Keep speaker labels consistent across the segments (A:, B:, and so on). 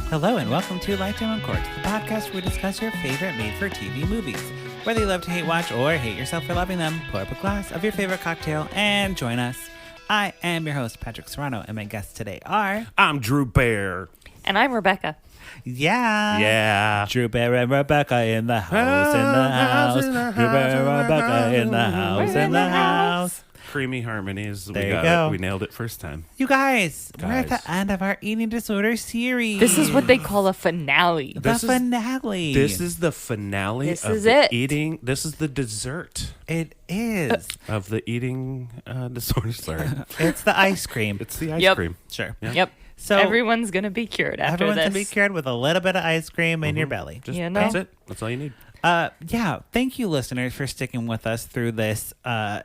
A: Hello and welcome to Lifetime on Court, the podcast where we discuss your favorite made-for-TV movies. Whether you love to hate watch or hate yourself for loving them, pour up a glass of your favorite cocktail and join us. I am your host, Patrick Serrano, and my guests today are...
B: I'm Drewbear.
C: And I'm Rebekah.
A: Yeah. Drewbear and Rebekah in the house, Drewbear and Rebekah in the house,
B: Creamy harmonies.
A: There you go.
B: We nailed it first time.
A: You guys, we're at the end of our eating disorder series.
C: This is what they call a finale.
A: Finale.
B: This is the finale
C: This
B: of
C: is
B: the
C: it.
B: eating. This is the dessert
A: It is.
B: of the eating disorder. Sorry.
A: It's the ice cream.
B: It's the ice
C: Yep.
B: cream.
A: Sure.
B: Yeah.
C: Yep.
A: So
C: everyone's going to be cured after
A: everyone's
C: this.
A: going to be cured with a little bit of ice cream in your belly.
B: Just,
C: You know?
B: That's it. That's all you need.
A: Yeah, thank you, listeners, for sticking with us through this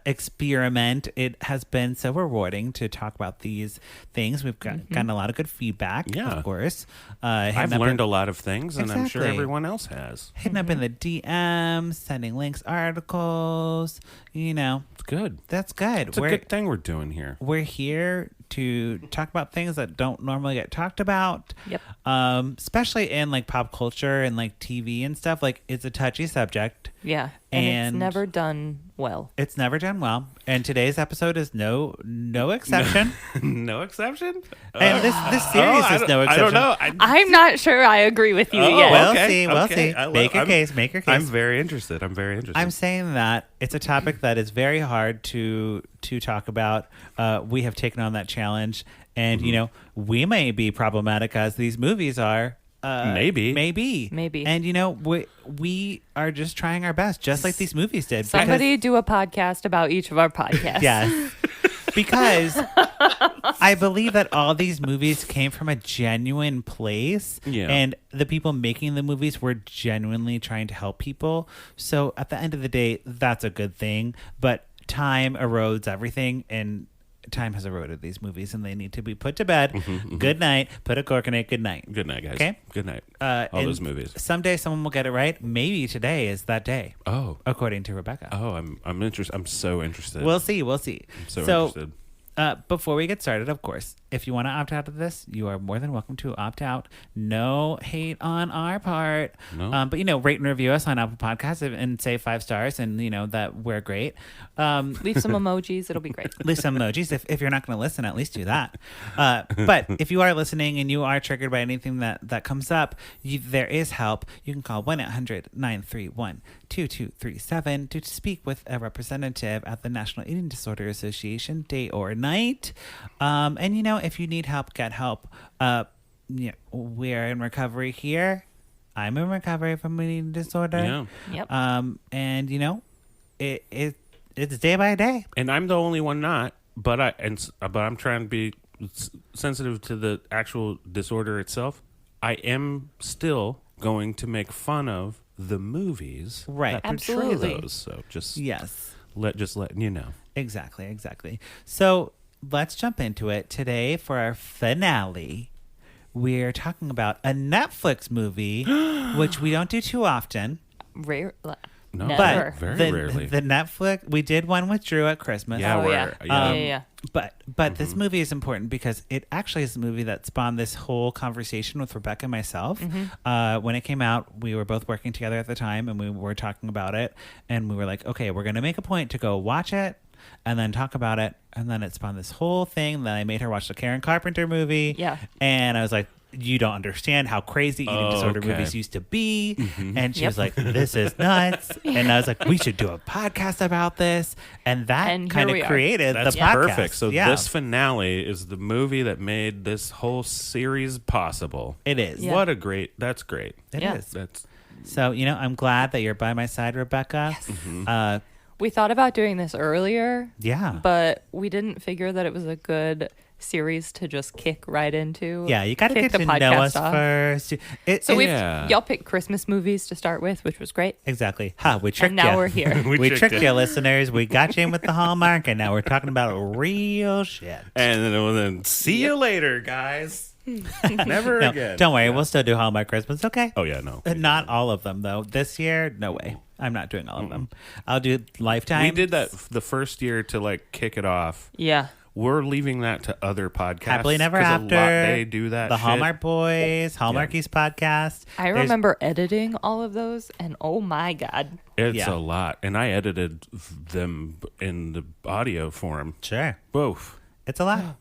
A: experiment. It has been so rewarding to talk about these things. We've gotten a lot of good feedback,
B: Yeah.
A: of course.
B: I've learned a lot of things, and I'm sure
A: Exactly.
B: everyone else has.
A: Hitting up in the DMs, sending links, articles, you know.
B: It's good.
A: That's good.
B: It's a good thing we're doing here.
A: We're here to talk about things that don't normally get talked about.
C: Yep.
A: Especially in like pop culture and like TV and stuff. Like it's a touchy subject.
C: Yeah. And
A: And-
C: it's never done well.
A: It's never done well. And today's episode is no exception.
B: No exception?
A: And this series is no exception.
B: I don't know.
C: I'm not sure I agree with you yet.
A: We'll
B: okay,
A: see. We'll
B: okay.
A: see. Make your case. Make your case.
B: I'm very interested.
A: I'm saying that it's a topic that is very hard to talk about. We have taken on that challenge, and you know we may be problematic as these movies are.
B: Maybe.
A: And you know we are just trying our best, just like these movies did.
C: Somebody do a podcast about each of our podcasts.
A: Yes. Because I believe that all these movies came from a genuine place.
B: Yeah.
A: And the people making the movies were genuinely trying to help people. So at the end of the day, that's a good thing. But time erodes everything, and time has eroded these movies, and they need to be put to bed. Good night. Put a cork in it. Good night.
B: Good night, guys.
A: Okay?
B: Good night.
A: All
B: those movies.
A: Someday someone will get it right. Maybe today is that day,
B: Oh.
A: according to Rebekah.
B: Oh, I'm interested. I'm so interested.
A: We'll see.
B: I'm so interested.
A: Before we get started, of course, if you want to opt out of this, you are more than welcome to opt out. No hate on our part.
B: No.
A: But, you know, rate and review us on Apple Podcasts and say 5 stars, and, you know, that we're great.
C: Leave some emojis. It'll be great.
A: Leave some emojis. If you're not going to listen, at least do that. But if you are listening and you are triggered by anything that comes up, there is help. You can call 1-800-931-2237 to speak with a representative at the National Eating Disorder Association, day or night. And, you know, if you need help, get help. You know, we're in recovery here. I'm in recovery from an eating disorder.
B: Yeah.
C: Yep.
A: And, you know, it's day by day.
B: And I'm the only one not, but I'm trying to be sensitive to the actual disorder itself. I am still going to make fun of the movies
A: Right.
B: that portray
C: Absolutely.
B: those. So just
A: Yes.
B: letting you know.
A: Exactly. So let's jump into it. Today, for our finale, we're talking about a Netflix movie, which we don't do too often.
C: Rare.
B: No,
C: Never.
B: very
A: the,
B: rarely.
A: The Netflix, we did one with Drew at Christmas.
B: Yeah,
C: Oh,
B: we're-
C: yeah.
B: yeah.
A: But this movie is important because it actually is a movie that spawned this whole conversation with Rebekah and myself. When it came out, we were both working together at the time, and we were talking about it. And we were like, okay, we're going to make a point to go watch it and then talk about it. And then it spawned this whole thing that I made her watch the Karen Carpenter movie.
C: Yeah.
A: And I was like, you don't understand how crazy eating disorder
B: okay.
A: movies used to be. And she
C: Yep.
A: was like, this is nuts. And I was like, we should do a podcast about this. And that
C: And
A: kind
C: here we
A: of
C: are.
A: created
B: That's
A: the podcast.
B: perfect. So
A: yeah,
B: this finale is the movie that made this whole series possible.
A: it is.
C: Yeah.
B: That's great.
A: It
C: Yeah.
A: is.
B: That's
A: So, you know, I'm glad that you're by my side, Rebekah.
C: We thought about doing this earlier,
A: Yeah.
C: but we didn't figure that it was a good series to just kick right into.
A: Yeah, you got to
C: Kick
A: get
C: the
A: to know
C: podcast
A: us
C: off.
A: first.
C: So
B: Yeah.
C: y'all picked Christmas movies to start with, which was great.
A: Exactly. We tricked
C: And now
A: you.
C: we're here.
A: we tricked
B: tricked
A: you,
B: you.
A: listeners. We got you in with the Hallmark, and now we're talking about real shit.
B: and then see you later, guys. Never
A: No,
B: again.
A: don't worry. We'll still do Hallmark Christmas, okay?
B: Oh yeah, no.
A: Not all of them, though. This year, no way. I'm not doing all of them. I'll do Lifetime.
B: We did that the first year to like kick it off.
C: Yeah.
B: we're leaving that to other podcasts.
A: Happily Never
B: 'cause
A: After.
B: they do that.
A: The
B: shit.
A: Hallmark Boys, Hallmarkies podcast.
C: I remember editing all of those, and oh my God.
B: It's a lot, and I edited them in the audio form.
A: Sure.
B: Both.
A: It's a lot.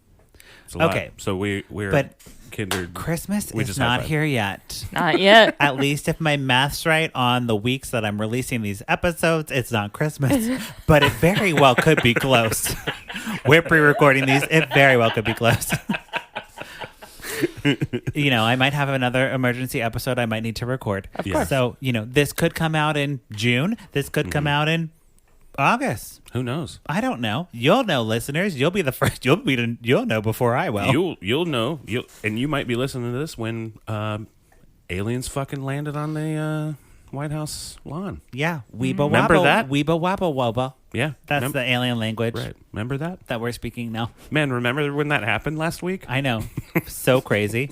B: It's a lot.
A: Okay.
B: So we're
A: But
B: kindred.
A: Christmas
B: We
A: is
B: just
A: not
B: high-fived.
A: here yet.
C: Not yet.
A: At least if my math's right on the weeks that I'm releasing these episodes, it's not Christmas. But it very well could be close. We're pre-recording these. It very well could be close. I might have another emergency episode I might need to record.
C: Of
B: Yeah.
C: course.
A: So, this could come out in June. This could come out in August.
B: Who knows?
A: I don't know. You'll know, listeners. You'll be the first. You'll know before I will.
B: You'll know. And you might be listening to this when aliens fucking landed on the White House lawn.
A: Yeah. Weeba
B: Remember
A: wobble.
B: that?
A: Weeba wobble wobble.
B: Yeah,
A: That's the alien language
B: right. Remember that?
A: that we're speaking now.
B: Man, remember when that happened last week?
A: I know. So crazy.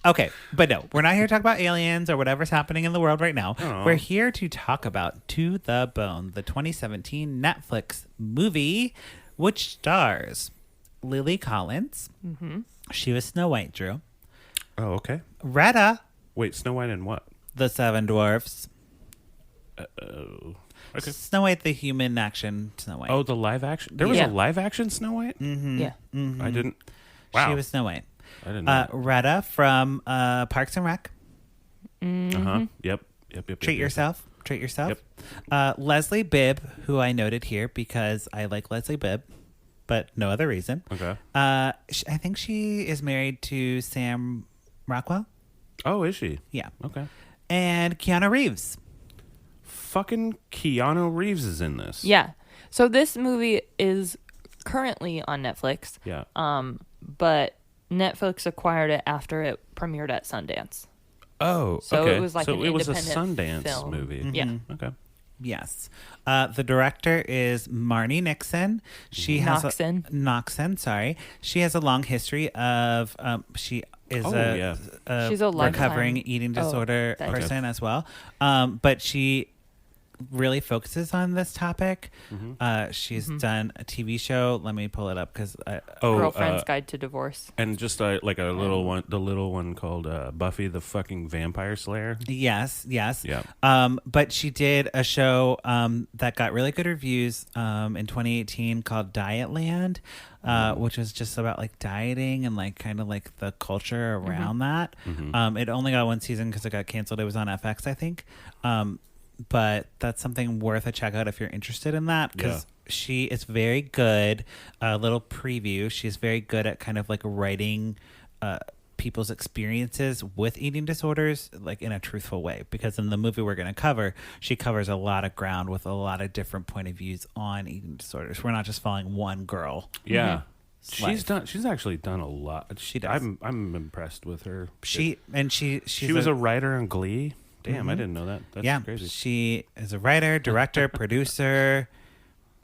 A: Okay, but no, we're not here to talk about aliens or whatever's happening in the world right now.
B: Oh.
A: We're here to talk about To the Bone, the 2017 Netflix movie, which stars Lily Collins. Mm-hmm. She was Snow White, Drew.
B: Oh, okay.
A: Retta,
B: Wait, Snow White and what?
A: the Seven Dwarfs.
B: Okay.
A: Snow White, the human action Snow White.
B: Oh, the live action. There was
C: Yeah.
B: a live action Snow White.
C: Yeah.
B: I didn't. Wow.
A: She was Snow White.
B: I didn't know.
A: Retta from Parks and Rec.
B: Yep.
A: Treat yourself. Treat yourself. Leslie Bibb, who I noted here because I like Leslie Bibb, but no other reason.
B: Okay.
A: I think she is married to Sam Rockwell.
B: Oh, is she?
A: Yeah.
B: Okay.
A: And Keanu Reeves.
B: Fucking Keanu Reeves is in this.
C: Yeah. So this movie is currently on Netflix.
B: Yeah.
C: But Netflix acquired it after it premiered at Sundance.
B: Oh,
C: So
B: okay.
C: it was like
B: so
C: an
B: it was a
C: independent
B: Sundance
C: film.
B: movie.
C: Yeah.
B: Okay.
A: Yes. The director is Marnie Nixon. She has
C: Noxon.
A: Noxon, sorry. She has a long history of she is
C: She's a lifetime-
A: recovering eating disorder
C: that-
A: person as well. But she really focuses on this topic. She's done a TV show. Let me pull it up because
C: Girlfriend's Guide to Divorce.
B: And just like a little one, the little one called Buffy the fucking Vampire Slayer.
A: yes.
B: Yeah.
A: But she did a show that got really good reviews in 2018 called Dietland, which was just about like dieting and like kind of like the culture around that. It only got one season because it got canceled. It was on FX, I think. But that's something worth a check out if you're interested in that because she is very good. A little preview. She's very good at kind of like writing people's experiences with eating disorders like in a truthful way, because in the movie we're going to cover, she covers a lot of ground with a lot of different point of views on eating disorders. We're not just following one girl.
B: Yeah.
A: Life.
B: She's actually done a lot.
A: She does.
B: I'm impressed with her.
A: She
B: was a writer on Glee. Damn, I didn't know that. That's crazy.
A: She is a writer, director, producer,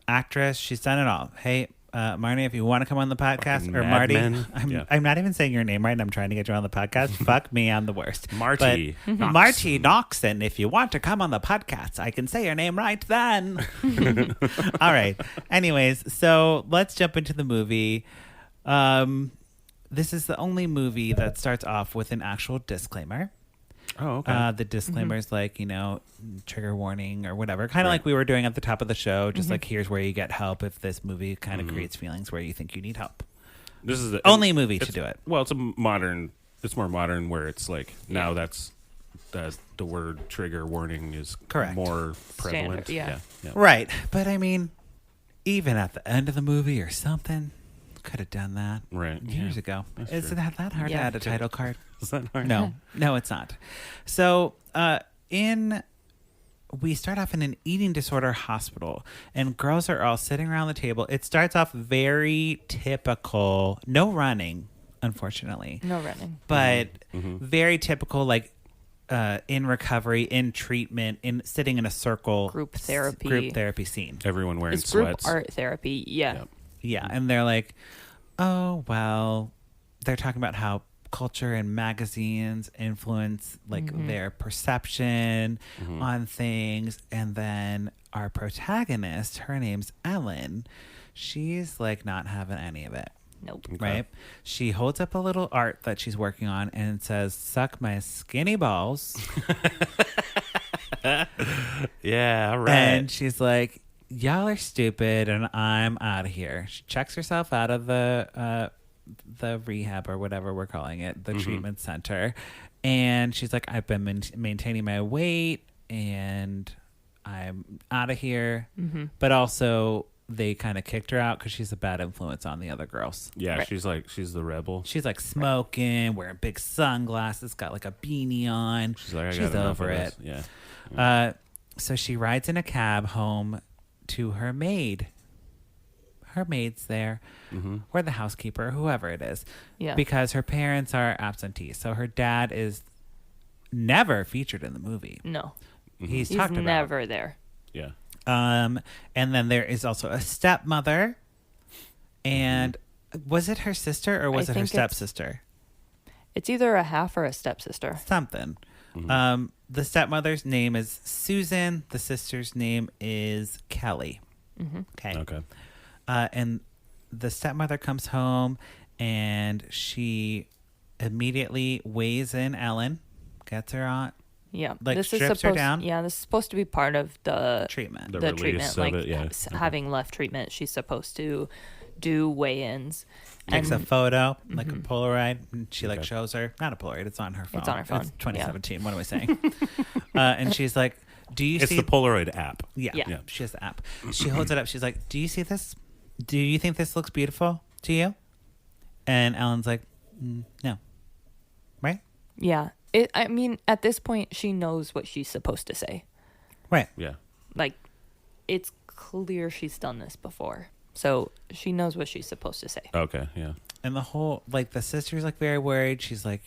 A: actress. She's done it all. Hey, Marnie, if you want to come on the podcast,
B: Fucking
A: or
B: Mad
A: Marty,
B: Men.
A: I'm not even saying your name right, and I'm trying to get you on the podcast. Fuck me, I'm the worst.
B: Marty
A: But Marty Noxon, if you want to come on the podcast, I can say your name right then. All right. Anyways, so let's jump into the movie. This is the only movie that starts off with an actual disclaimer.
B: Oh, okay.
A: The disclaimer's like, trigger warning or whatever. Kind of like we were doing at the top of the show. Just like, here's where you get help if this movie kind of creates feelings where you think you need help.
B: This is the
A: Only movie to do it.
B: Well, it's more modern where it's like now that's the word trigger warning is
A: Correct.
B: more prevalent.
C: Standard, yeah.
A: Right. But I mean, even at the end of the movie or something, could have done that
B: Right.
A: years
B: Yeah.
A: ago.
B: That's
A: Is
B: true.
A: it that hard to
C: Yeah.
A: add a title card?
B: Is that hard?
A: No, it's not. So, we start off in an eating disorder hospital, and girls are all sitting around the table. It starts off very typical, no running, unfortunately,
C: No running.
A: but very typical, like in recovery, in treatment, in sitting in a circle,
C: Group therapy.
A: scene.
B: Everyone wearing
C: It's group
B: sweats.
C: art therapy. Yeah.
B: Yep.
A: Yeah, and they're like, oh, well, they're talking about how culture and magazines influence like their perception on things. And then our protagonist, her name's Ellen, She's like not having any of it.
C: Nope.
B: Okay.
A: Right? She holds up a little art that she's working on and says, "Suck my skinny balls."
B: Yeah, right.
A: And she's like, "Y'all are stupid and I'm out of here." She checks herself out of the rehab or whatever we're calling it, the treatment center. And she's like, "I've been maintaining my weight and I'm out of here." But also they kind of kicked her out because she's a bad influence on the other girls.
B: Yeah,
C: Right.
B: she's the rebel.
A: She's like smoking, wearing big sunglasses, got like a beanie on.
B: She's like, I
A: she's
B: got enough
A: over
B: of
A: it.
B: this. Yeah.
A: So she rides in a cab home to her maid. Her maid's there, or the housekeeper, whoever it is.
C: Yeah.
A: Because her parents are absentee. So her dad is never featured in the movie.
C: No.
A: He's
C: He's
A: talked about.
C: never there.
B: Yeah.
A: And then there is also a stepmother. And was it her sister or was
C: I
A: it her
C: think it's-
A: stepsister?
C: It's either a half or a stepsister.
A: Something. The stepmother's name is Susan. The sister's name is Kelly. Okay.
B: Okay.
A: And the stepmother comes home and she immediately weighs in Ellen, gets her on
C: Yeah.
A: Like,
C: this is
A: strips her
C: supposed
A: down?
C: Yeah, this is supposed to be part of the
A: treatment.
B: The
C: the
B: release
C: treatment.
B: of
C: Like
B: it, yeah.
C: having left treatment, she's supposed to do weigh-ins.
A: Takes a
C: And
A: photo, like a Polaroid. And she like
B: Okay.
A: shows her, not a Polaroid, it's on her phone.
C: It's on her phone,
A: It's
C: yeah.
A: 2017. What am I saying? And she's like, "Do you
B: It's
A: see
B: the Polaroid app.
A: Yeah,
C: Yeah.
A: she has the app. She holds it up. She's like, "Do you see this? Do you think this looks beautiful to you?" And Ellen's like, "No." Right?
C: yeah. I mean, at this point, she knows what she's supposed to say.
A: Right.
B: Yeah.
C: Like, it's clear she's done this before. So she knows what she's supposed to say.
B: Okay. Yeah.
A: And the whole, like, the sister's like very worried. She's like,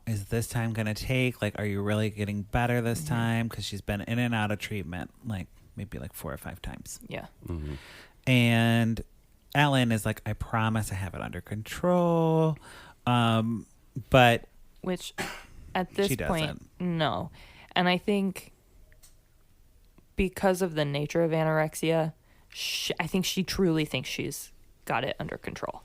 A: is this time going to take? Like, are you really getting better this time? Because she's been in and out of treatment, like, maybe like 4 or 5 times.
C: Yeah.
A: And Ellen is like, "I promise I have it under control." But
C: Which, at this
A: She
C: point,
A: doesn't.
C: no. And I think because of the nature of anorexia, I think she truly thinks she's got it under control.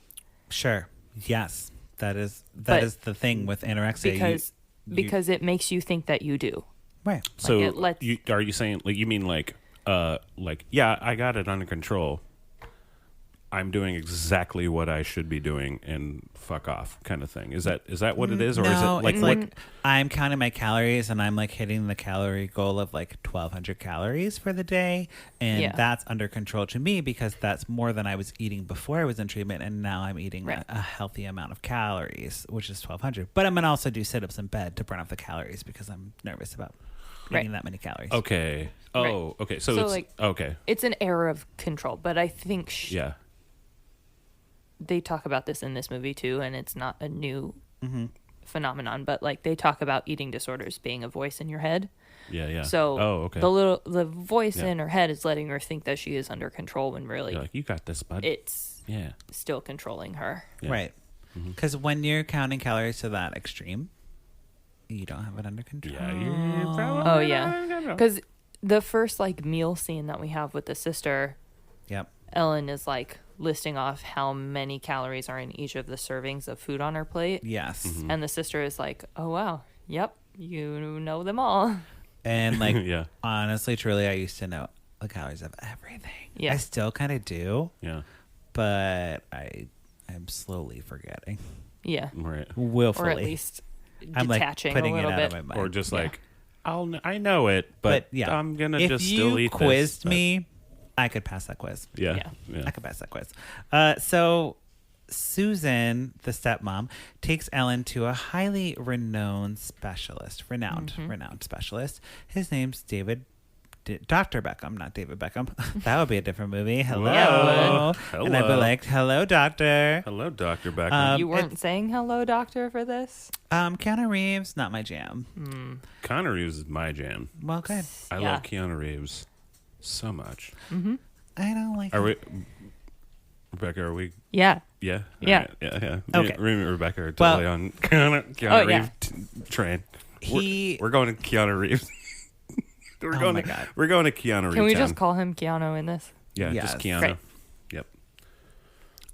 A: sure. Yes. That is
C: But
A: the thing with anorexia.
C: Because it makes you think that you do.
A: Right.
B: So
C: it lets-
B: are you saying like you mean like yeah, I got it under control. I'm doing exactly what I should be doing and fuck off kind of thing. Is that what it is, or is
A: No,
B: it like
A: it's
B: what?
A: like I'm counting my calories and I'm like hitting the calorie goal of like 1,200 calories for the day, and
C: Yeah.
A: that's under control to me because that's more than I was eating before I was in treatment, and now I'm eating
C: Right.
A: a healthy amount of calories, which is 1,200. But I'm gonna also do sit-ups in bed to burn off the calories because I'm nervous about
C: Right.
A: eating that many calories.
B: Okay. Oh,
C: Right.
B: okay. So
C: So,
B: it's
C: like-
B: okay.
C: It's an error of control, but I think
B: Yeah.
C: they talk about this in this movie too, and it's not a new
A: Mm-hmm.
C: phenomenon, but like they talk about eating disorders being a voice in your head.
B: Yeah. Yeah.
C: So
B: okay.
C: the voice
B: Yeah.
C: in her head is letting her think that she is under control when really
B: You're like, you got this, bud.
C: it's
B: yeah.
C: still controlling her.
B: Yeah.
A: Right. Because when you're counting calories to that extreme, you don't have it under control.
B: Yeah. You're probably
C: Oh yeah, because the first like meal scene that we have with the sister,
A: Yep.
C: Ellen is like listing off how many calories are in each of the servings of food on her plate,
A: Yes.
C: and the sister is like, "Oh wow, yep, you know them all."
A: And like,
B: Yeah.
A: honestly, truly, I used to know the calories of everything.
C: Yeah.
A: I still kind of do,
B: Yeah.
A: but I'm slowly forgetting.
C: Yeah,
B: Right.
A: Willfully.
C: or at least
A: I'm like
C: detaching
A: putting
C: a
A: it
C: little
A: out
C: bit.
A: of my mind.
B: Or just
C: Yeah.
B: like, I know it, but
A: yeah,
B: I'm gonna
A: if
B: just
A: you
B: still eat
A: quizzed
B: this, but-
A: me, I could pass that quiz.
B: Yeah.
C: Yeah.
B: Yeah.
A: I could pass that quiz. So Susan, the stepmom, takes Ellen to a highly renowned specialist, renowned specialist. His name's Dr. Beckham, not David Beckham. That would be a different movie. Hello.
C: Yeah, it
B: would.
A: And I'd be
B: Hello.
A: like, "Hello, doctor."
B: Hello, Dr. Beckham.
C: You weren't saying hello, doctor, for this?
A: Keanu Reeves, not my jam.
B: Keanu Reeves is my jam.
A: Well, good.
B: I
C: Yeah.
B: love Keanu Reeves so much.
A: I don't like
B: Are we, Rebecca? Are we?
C: Yeah.
B: Yeah.
C: Yeah.
B: All right. Yeah. Yeah.
A: Okay.
B: Me and Rebecca are
A: Well-
B: totally on Keanu
C: Oh,
B: Reeves
C: yeah.
B: train.
A: He-
B: We're going to Keanu Reeves. we're
A: Oh my God.
B: We're going to Keanu Reeves.
C: Can we
B: town.
C: just call him Keanu in this?
B: Yeah,
A: Yes.
B: just Keanu.
C: Great.
B: Yep.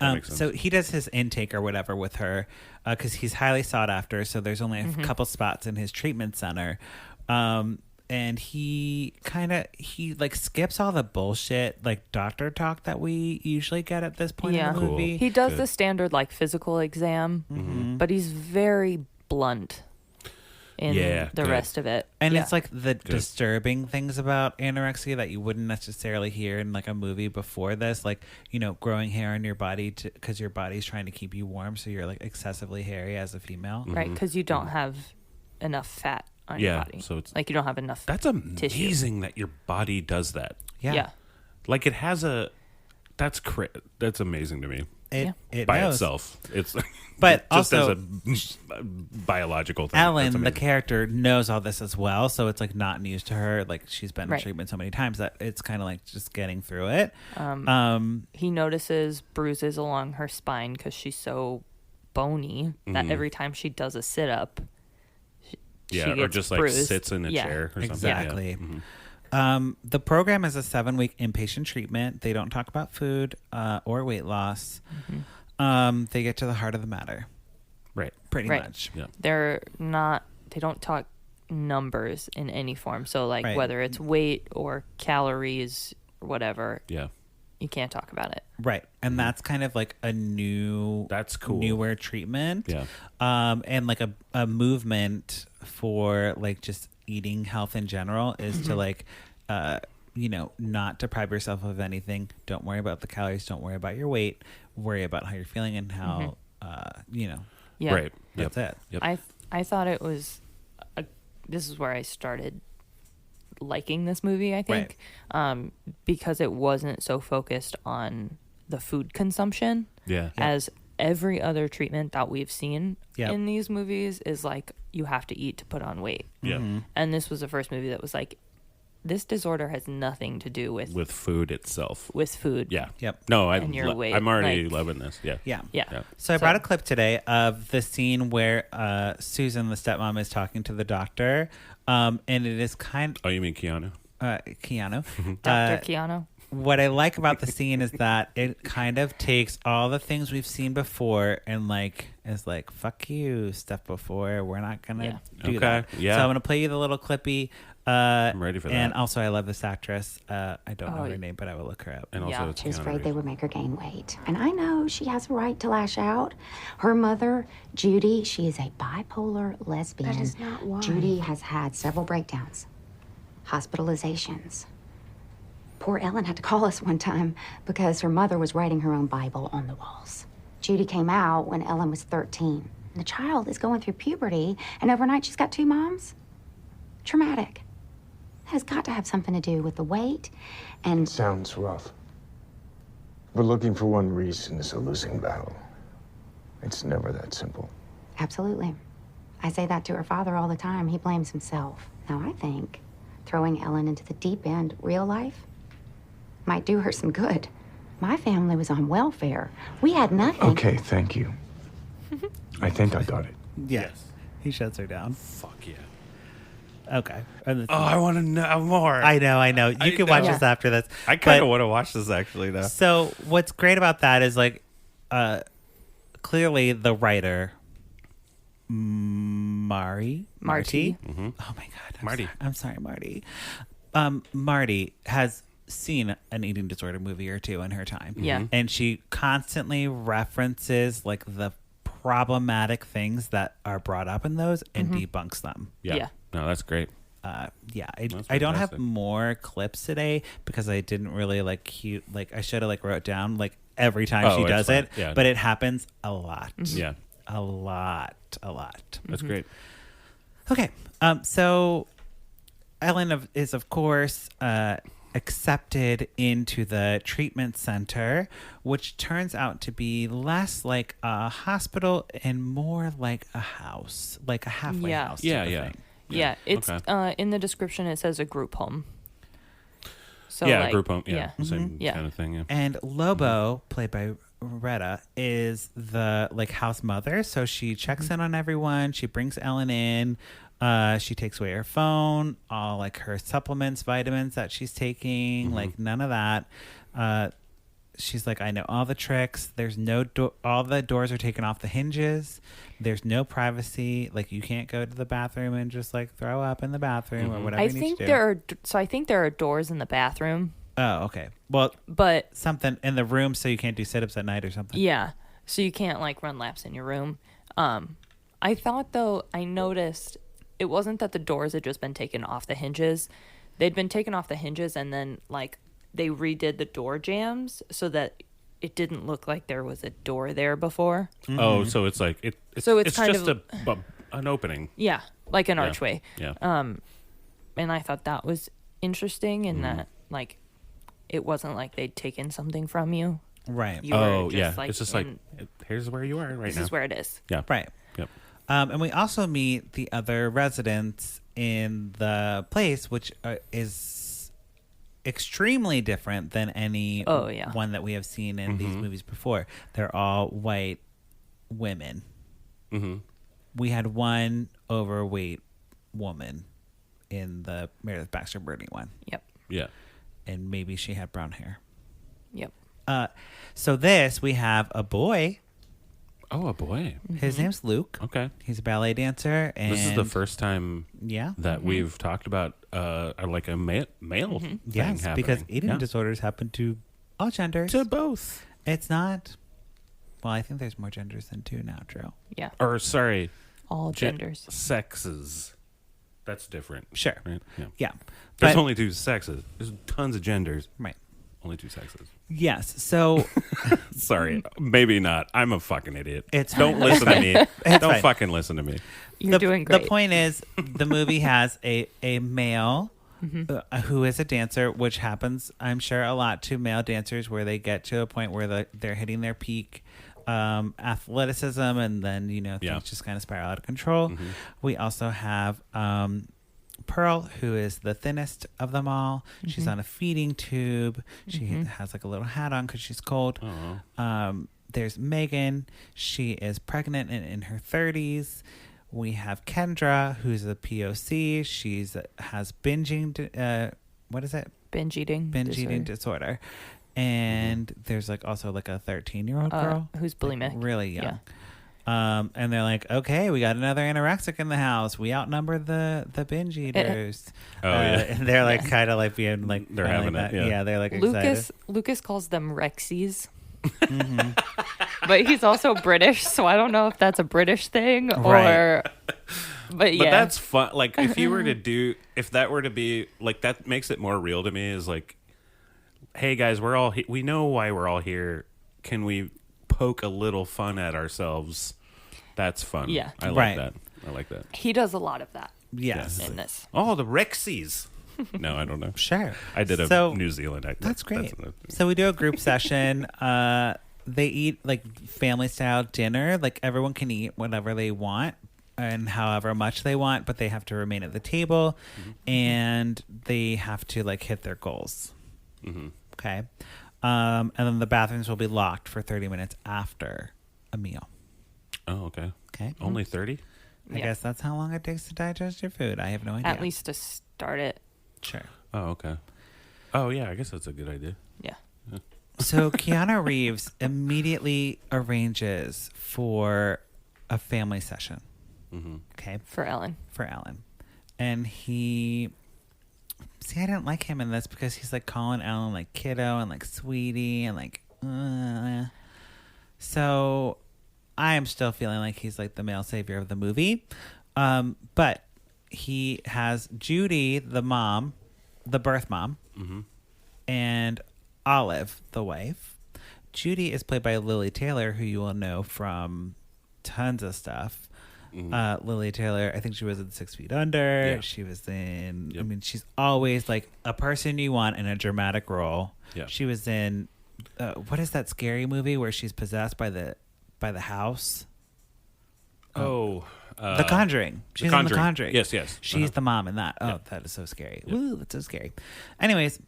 B: That makes sense.
A: So he does his intake or whatever with her because he's highly sought after. So there's only a couple spots in his treatment center. And he like skips all the bullshit like doctor talk that we usually get at this point in the movie.
C: He does the standard like physical exam, but he's very blunt in the rest of it.
A: And it's like the disturbing things about anorexia that you wouldn't necessarily hear in like a movie before this, like, you know, growing hair on your body because your body's trying to keep you warm, so you're like excessively hairy as a female.
C: Right, because you don't have enough fat on your body.
B: So it's
C: like you don't have enough
B: That's
C: tissue.
B: amazing that your body does that.
C: Yeah.
B: Like it has that's amazing to me.
A: It
B: by
A: knows.
B: Itself. It's
A: but
B: just
A: also
B: as a biological thing.
A: Ellen, the character, knows all this as well, so it's like not news to her. Like she's been in treatment so many times that it's kind of like just getting through it.
C: He notices bruises along her spine because she's so bony that every time she does a sit up, she gets
B: or just like
C: bruised.
B: sits in a chair or something.
A: Exactly. The program is a 7-week inpatient treatment. They don't talk about food or weight loss. They get to the heart of the matter.
B: Right.
A: Pretty much.
B: Yeah.
C: They don't talk numbers in any form. So like whether it's weight or calories or whatever.
B: Yeah.
C: You can't talk about it.
A: Right. And that's kind of like a newer treatment.
B: Yeah.
A: And like a movement for like just eating health in general is to like, you know, not deprive yourself of anything. Don't worry about the calories. Don't worry about your weight. Worry about how you're feeling and how, you know.
C: Yeah.
B: Right.
A: That's it.
B: Yep.
C: I thought it was, this is where I started liking this movie, I think, because it wasn't so focused on the food consumption as every other treatment that we've seen in these movies is like you have to eat to put on weight. And this was the first movie that was like, this disorder has nothing to do with
B: food itself.
C: With food.
B: Yeah.
A: Yep.
B: No,
C: And your weight.
B: I'm already
C: Like-
B: loving this. Yeah.
A: Yeah. So I brought a clip today of the scene where Susan, the stepmom, is talking to the doctor. And it is kind
B: Oh, you mean Keanu?
A: Keanu.
C: Dr. Keanu.
A: What I like about the scene is that it kind of takes all the things we've seen before and like is like, fuck you, stuff before. We're not gonna do that.
B: Yeah.
A: So I'm gonna play you the little clippy.
B: I'm ready for that.
A: And also I love this actress. I don't know her name, but I will look her up.
B: And also it's
D: She was
B: Keanu
D: afraid they
B: Reeves.
D: would make her gain weight. And I know she has a right to lash out. Her mother, Judy, she is a bipolar lesbian.
E: That is not why.
D: Judy has had several breakdowns, hospitalizations. Poor Ellen had to call us one time because her mother was writing her own Bible on the walls. Judy came out when Ellen was 13. And the child is going through puberty, and overnight she's got 2 moms. Traumatic. Has got to have something to do with the weight and
F: Sounds rough. But looking for one reason is a losing battle. It's never that simple.
D: absolutely. I say that to her father all the time. He blames himself. Now, I think throwing Ellen into the deep end, real life, might do her some good. My family was on welfare. We had nothing.
F: Okay, thank you. I think I got it.
A: Yes. He shuts her down.
B: Fuck yeah.
A: Okay.
B: Oh, I want to know more.
A: I know. You can watch this after this.
B: I kind
A: But-
B: of want to watch this actually now.
A: So what's great about that is like, clearly the writer, Marty.
B: Mm-hmm.
A: Oh my God.
B: Marty.
A: I'm sorry, Marty. Marty has seen an eating disorder movie or two in her time.
C: Yeah.
A: And she constantly references like the problematic things that are brought up in those and debunks them.
C: Yeah.
B: No, that's great.
A: I
B: That's
A: don't have
B: fantastic.
A: more clips today because I didn't really I should have like wrote down like every time she
B: it's
A: does
B: fine.
A: it,
B: Yeah.
A: but it happens a lot.
B: Yeah.
A: A lot.
B: That's great.
A: Okay. So Ellen is of course accepted into the treatment center, which turns out to be less like a hospital and more like a house, like a halfway
C: Yeah.
A: house.
B: Yeah,
A: type of
B: yeah.
A: thing.
C: Yeah, it's
B: Okay.
C: in the description it says a group home. So
B: Yeah,
C: like,
B: group home. Yeah. Same
C: Yeah.
B: kind of thing. Yeah.
A: And Lobo, played by Retta, is the like house mother. So she checks in on everyone. She brings Ellen in. She takes away her phone, all like her supplements, vitamins that she's taking, like none of that. she's like, I know all the tricks. There's no all the doors are taken off the hinges. There's no privacy. Like, you can't go to the bathroom and just like throw up in the bathroom or whatever.
C: I think there are doors in the bathroom.
A: Oh, okay. Well,
C: but
A: something in the room so you can't do sit-ups at night or something.
C: Yeah, so you can't like run laps in your room. I thought though, I noticed it wasn't that the doors had just been taken off the hinges. They'd been taken off the hinges and then like they redid the door jambs so that it didn't look like there was a door there before.
B: Mm-hmm. Oh, so it's like it's kind just of an opening.
C: Yeah, like an archway.
B: Yeah.
C: And I thought that was interesting in that like it wasn't like they'd taken something from you.
A: Right.
C: You were just
B: it's just like here's where you are right now.
C: This is where it is.
B: Yeah.
A: Right.
B: Yep.
A: And we also meet the other residents in the place, which is extremely different than any one that we have seen in these movies before. They're all white women. Mm-hmm. We had one overweight woman in the Meredith Baxter Birney one.
C: Yep.
B: Yeah.
A: And maybe she had brown hair.
C: Yep.
A: So we have a boy.
B: Oh, a boy.
A: His name's Luke.
B: Okay.
A: He's a ballet dancer. And
B: this is the first time that we've talked about like a male thing happening.
A: Because eating disorders happen to all genders.
B: To both.
A: It's not. Well, I think there's more genders than two now, Drew.
C: Yeah.
B: Or, sorry.
C: All genders.
B: Sexes. That's different.
A: Sure.
B: Right?
A: Yeah.
B: There's only two sexes. There's tons of genders.
A: Right.
B: Only two sexes.
A: Yes. So.
B: Sorry. Maybe not. I'm a fucking idiot.
A: Don't
B: listen to me. Don't fucking listen to me.
C: You're doing great.
A: The point is, the movie has a male who is a dancer, which happens, I'm sure, a lot to male dancers where they get to a point where they're hitting their peak athleticism and then, things just kind of spiral out of control. Mm-hmm. We also have Pearl, who is the thinnest of them all. Mm-hmm. She's on a feeding tube. She has like a little hat on because she's cold. There's Megan. She is pregnant and in her 30s. We have Kendra, who's a POC. She's has binging. What is it?
C: Binge eating
A: disorder. And there's like also like a 13-year-old girl
C: who's bulimic,
A: like really young. Yeah. And they're like, okay, we got another anorexic in the house. We outnumber the binge eaters. And they're like kind of like being like
B: they're having
A: like
B: it.
A: Yeah, they're like excited.
C: Lucas calls them Rexies. But he's also British, so I don't know if that's a British thing or. But
B: that's fun. Like if that were to be like that makes it more real to me. Is like, hey guys, we're all we know why we're all here. Can we poke a little fun at ourselves? That's fun.
C: Yeah,
B: I like that. I like that.
C: He does a lot of that.
A: Yes,
C: in this.
B: Oh, the Rexies. No, I don't know.
A: Sure.
B: I did a New Zealand accent.
A: That's great. So we do a group session. They eat like family style dinner. Like everyone can eat whatever they want and however much they want, but they have to remain at the table and they have to like hit their goals. Mm-hmm. Okay. And then the bathrooms will be locked for 30 minutes after a meal.
B: Oh, okay.
A: Okay.
B: Only 30?
A: I guess that's how long it takes to digest your food. I have no idea.
C: At least to start it.
A: Sure.
B: Oh, okay. Oh, yeah. I guess that's a good idea.
C: Yeah.
A: So Keanu Reeves immediately arranges for a family session. Mm-hmm. Okay.
C: For Ellen.
A: And I didn't like him in this because he's like calling Ellen like kiddo and like sweetie and like, So I am still feeling like he's like the male savior of the movie. But he has Judy, the mom, the birth mom, and Olive, the wife. Judy is played by Lily Taylor, who you will know from tons of stuff. Lily Taylor, I think she was in 6 Feet Under. Yeah. She was in, I mean, she's always like a person you want in a dramatic role. Yeah. She was in, what is that scary movie where she's possessed by the house? The Conjuring. She's in The Conjuring.
B: Yes.
A: She's the mom in that. Oh, that is so scary. Ooh, that's so scary. Anyways,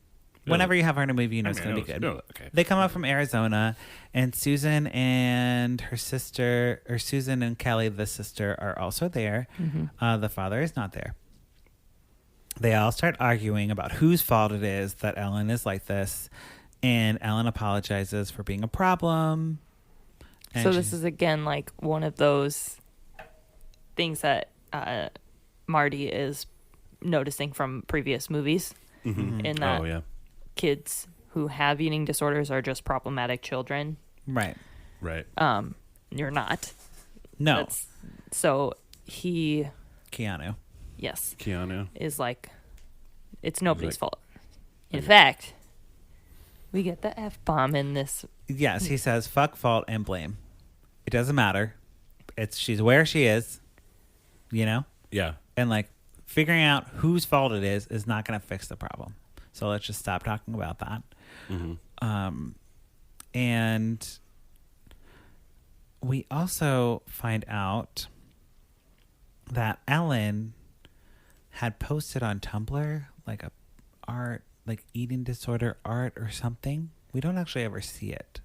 A: whenever you have her in a movie, you know it's going to be good.
B: Okay.
A: They come up from Arizona, and Susan and her sister, or Susan and Kelly, the sister, are also there. Mm-hmm. The father is not there. They all start arguing about whose fault it is that Ellen is like this, And Ellen apologizes for being a problem.
C: So this is, again, like one of those things that Marty is noticing from previous movies. In that kids who have eating disorders are just problematic children.
A: Right.
C: You're not.
A: No.
C: So he...
A: Keanu.
C: Yes.
B: Keanu.
C: Is like, it's nobody's fault. In fact, we get the F-bomb in this.
A: Yes, he says, fuck, fault, and blame. It doesn't matter. She's where she is, you know?
B: Yeah.
A: And like figuring out whose fault it is not going to fix the problem. So let's just stop talking about that. And we also find out that Ellen had posted on Tumblr like like eating disorder art or something. We don't actually ever see it.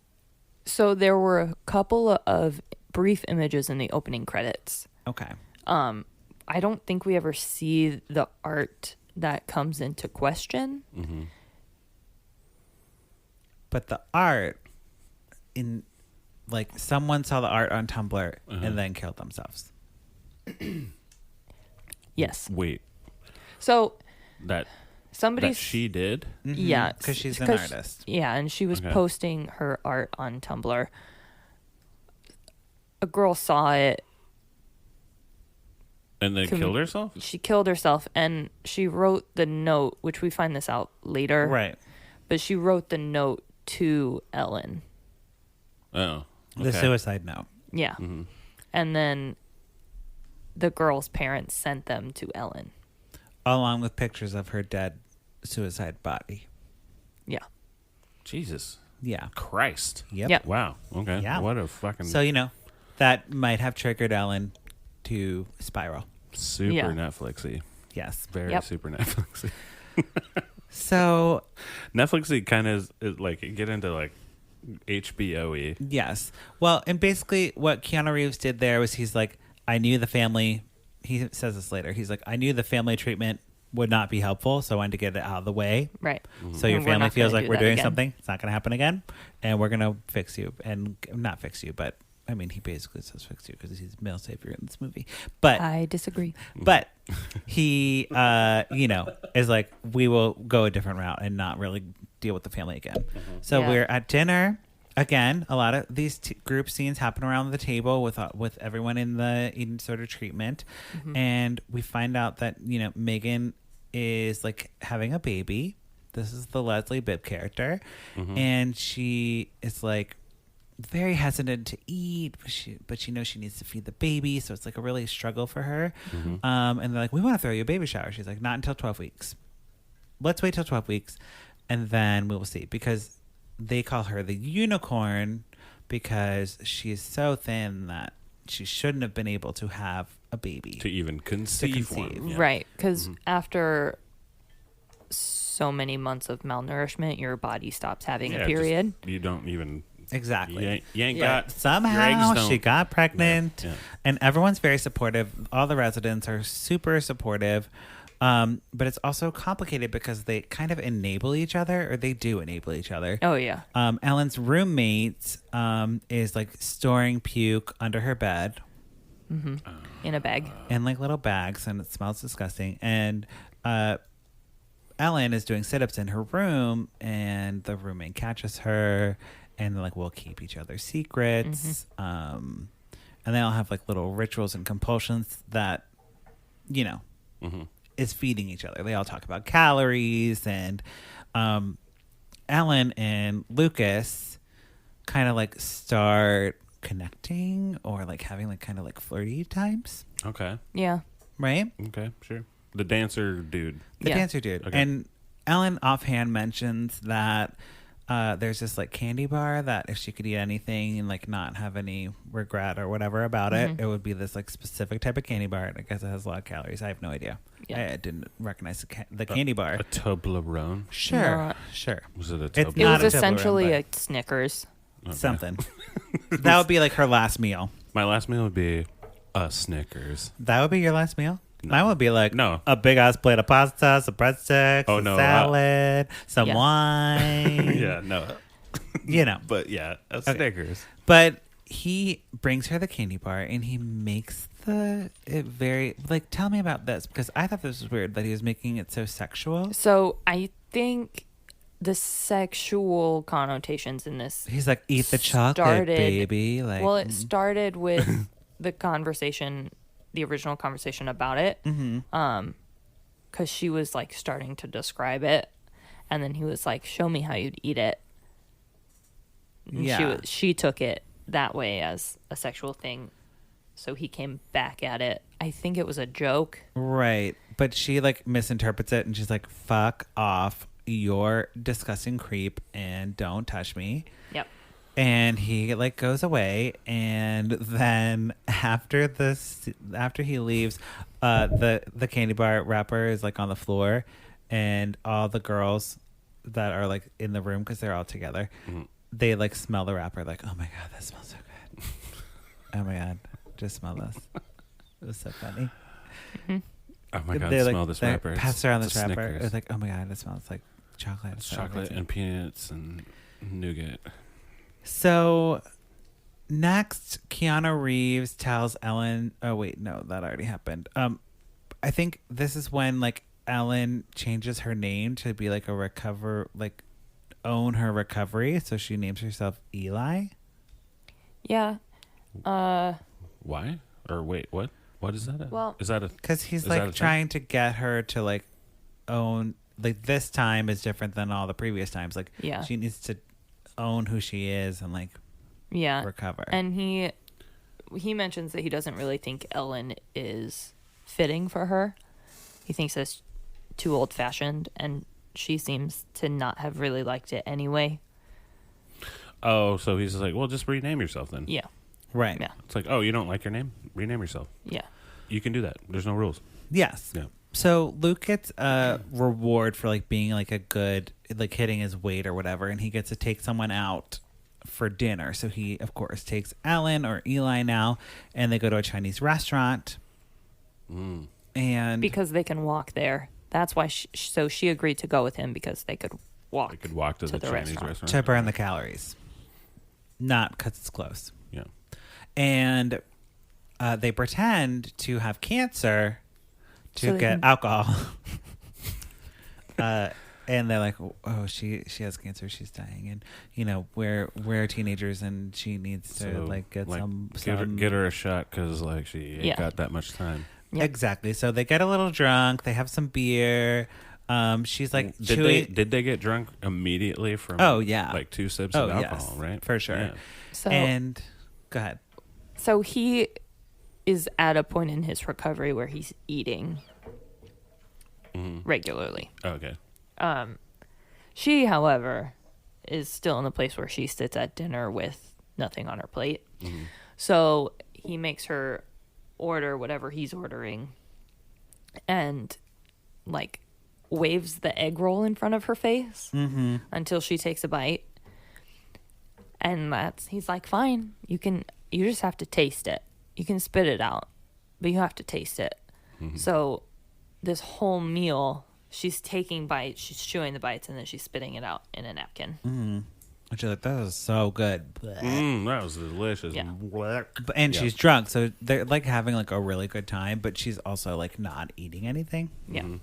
C: So there were a couple of brief images in the opening credits.
A: Okay.
C: I don't think we ever see the art that comes into question.
A: But the art in like someone saw the art on Tumblr and then killed themselves.
C: Yes.
B: Wait.
C: So
B: that she did?
C: Yeah.
A: Because she's an artist.
C: Yeah, and she was posting her art on Tumblr. A girl saw it.
B: And then killed herself?
C: She killed herself, and she wrote the note, which we find this out later.
A: Right.
C: But she wrote the note to Ellen.
B: Oh. Okay.
A: The suicide note.
C: Yeah. And then the girl's parents sent them to Ellen.
A: Along with pictures of her dead suicide body.
C: Yeah.
B: Jesus.
A: Yeah.
B: Christ.
C: Yep.
B: Wow. Okay.
A: Yeah.
B: What a fucking...
A: So, that might have triggered Ellen to spiral.
B: Super Netflixy.
A: Yes.
B: Very super Netflixy.
A: So...
B: Netflixy kind of is like, get into like HBO-y.
A: Yes. Well, and basically what Keanu Reeves did there was he's like, I knew the family... He says this later. He's like, I knew the family treatment would not be helpful, so I wanted to get it out of the way.
C: Right.
A: So your family feels like we're doing
C: again.
A: something. It's not going to happen again. And we're going to fix you. And not fix you, but I mean, he basically says fix you because he's male savior in this movie. But
C: I disagree.
A: But he, is like, we will go a different route and not really deal with the family again. So we're at dinner. Again, a lot of these group scenes happen around the table with everyone in the eating disorder treatment. And we find out that, Megan is like having a baby. This is the Leslie Bibb character. And she is like very hesitant to eat, but she knows she needs to feed the baby. So it's like a really struggle for her. And they're like, we want to throw you a baby shower. She's like, not until 12 weeks. Let's wait till 12 weeks. And then we will see, because they call her the unicorn because she's so thin that she shouldn't have been able to have a baby.
B: To even conceive one. Yeah.
C: Right, because after so many months of malnourishment, your body stops having a period.
B: You don't even...
A: Exactly.
B: You ain't got...
A: Somehow she got pregnant. Yeah. And everyone's very supportive. All the residents are super supportive. But it's also complicated because they kind of enable each other, or they do enable each other.
C: Oh, yeah.
A: Ellen's roommate is like storing puke under her bed.
C: In a bag.
A: In like little bags, and it smells disgusting. And Ellen is doing sit-ups in her room, and the roommate catches her, and they're like, we'll keep each other's secrets. And they all have like little rituals and compulsions that, is feeding each other. They all talk about calories, and Ellen and Lucas kind of like start connecting, or like having like kind of like flirty times.
B: Okay.
C: Yeah.
A: Right?
B: Okay, sure. The dancer dude.
A: The dancer dude. Okay. And Ellen offhand mentions that there's this like candy bar that if she could eat anything and like not have any regret or whatever about it, it would be this like specific type of candy bar. And I guess it has a lot of calories. I have no idea. Yeah. I didn't recognize the candy bar.
B: A Toblerone?
A: Sure.
B: Was it a Toblerone?
C: It was essentially a Snickers.
A: Okay. Something. That would be like her last meal.
B: My last meal would be a Snickers.
A: That would be your last meal? Mine would be like
B: No.
A: a big ass plate of pasta, some breadsticks,
B: Oh,
A: a
B: no,
A: salad, some
C: Yeah.
A: wine.
B: Yeah, no.
A: You know.
B: But yeah, a Snickers.
A: But he brings her the candy bar and he makes it very like, tell me about this, because I thought this was weird that he was making it so sexual.
C: So I think the sexual connotations in this,
A: He's like, eat the chocolate, baby. Like,
C: well, it started with the conversation, the original conversation about it. Because she was like starting to describe it, and then he was like, show me how you'd eat it. And
A: Yeah.
C: she took it that way as a sexual thing, so he came back at it. I think it was a joke.
A: right. But she like misinterprets it and she's like, fuck off. You're disgusting creep and don't touch me.
C: Yep.
A: And he like goes away, and then after he leaves, the candy bar wrapper is like on the floor, and all the girls that are like in the room, because they're all together, they like smell the wrapper, like, oh my god, that smells so good. Oh my god, just smell this. It was so funny.
B: Oh my God,
A: They,
B: smell
A: like,
B: this
A: they
B: wrapper.
A: pass around this
B: It's a
A: wrapper.
B: Snickers.
A: It's like, oh my god, it smells like chocolate.
B: It's
A: so
B: chocolate
A: amazing.
B: and peanuts and nougat.
A: So next, Keanu Reeves tells Ellen. Oh wait, no, that already happened. I think this is when like Ellen changes her name to be like own her recovery. So she names herself Eli.
C: Yeah.
B: Why? Or wait, what? What is that?
C: Well,
B: is that a?
A: Because he's
B: Is that a
A: like
B: thing?
A: trying to get her to like own, like, this time is different than all the previous times. Like,
C: Yeah.
A: she needs to own who she is and like
C: Yeah.
A: recover.
C: And he mentions that he doesn't really think Ellen is fitting for her. He thinks it's too old fashioned, and she seems to not have really liked it anyway.
B: Oh, so he's like, well, just rename yourself then.
C: Yeah.
A: Right.
C: Yeah.
B: It's like, oh, you don't like your name? Rename yourself.
C: Yeah.
B: You can do that. There's no rules.
A: Yes.
B: Yeah.
A: So Luke gets a reward for like being like a good, like hitting his weight or whatever, and he gets to take someone out for dinner. So he, of course, takes Ellen or Eli now, and they go to a Chinese restaurant. And
C: Because they can walk there. That's why she agreed to go with him, because they could walk.
B: I could walk to the Chinese restaurant.
A: to burn the calories, not because it's close.
B: Yeah.
A: And they pretend to have cancer to
C: So they
A: get
C: can-
A: alcohol. And they're like, oh, she has cancer, she's dying, and you know we're teenagers, and she needs to like get some
B: get her a shot because like she ain't
C: Yeah.
B: got that much time.
C: Yeah.
A: Exactly. So they get a little drunk. They have some beer. She's like,
B: Did they get drunk immediately from?
A: Oh, yeah.
B: like 2 sips
A: Oh,
B: of alcohol,
A: yes,
B: right?
A: for sure.
B: Yeah.
C: So,
A: And go ahead.
C: so he is at a point in his recovery where he's eating regularly.
B: Okay.
C: She, however, is still in the place where she sits at dinner with nothing on her plate. So he makes her order whatever he's ordering and like waves the egg roll in front of her face until she takes a bite. And he's like, fine, you just have to taste it. You can spit it out, but you have to taste it. So this whole meal, she's taking bites, she's chewing the bites, and then she's spitting it out in a napkin.
A: Which is like, that was so good.
B: That was delicious.
C: Yeah.
A: And she's drunk, so they're like having like a really good time, but she's also like not eating anything.
C: Yeah.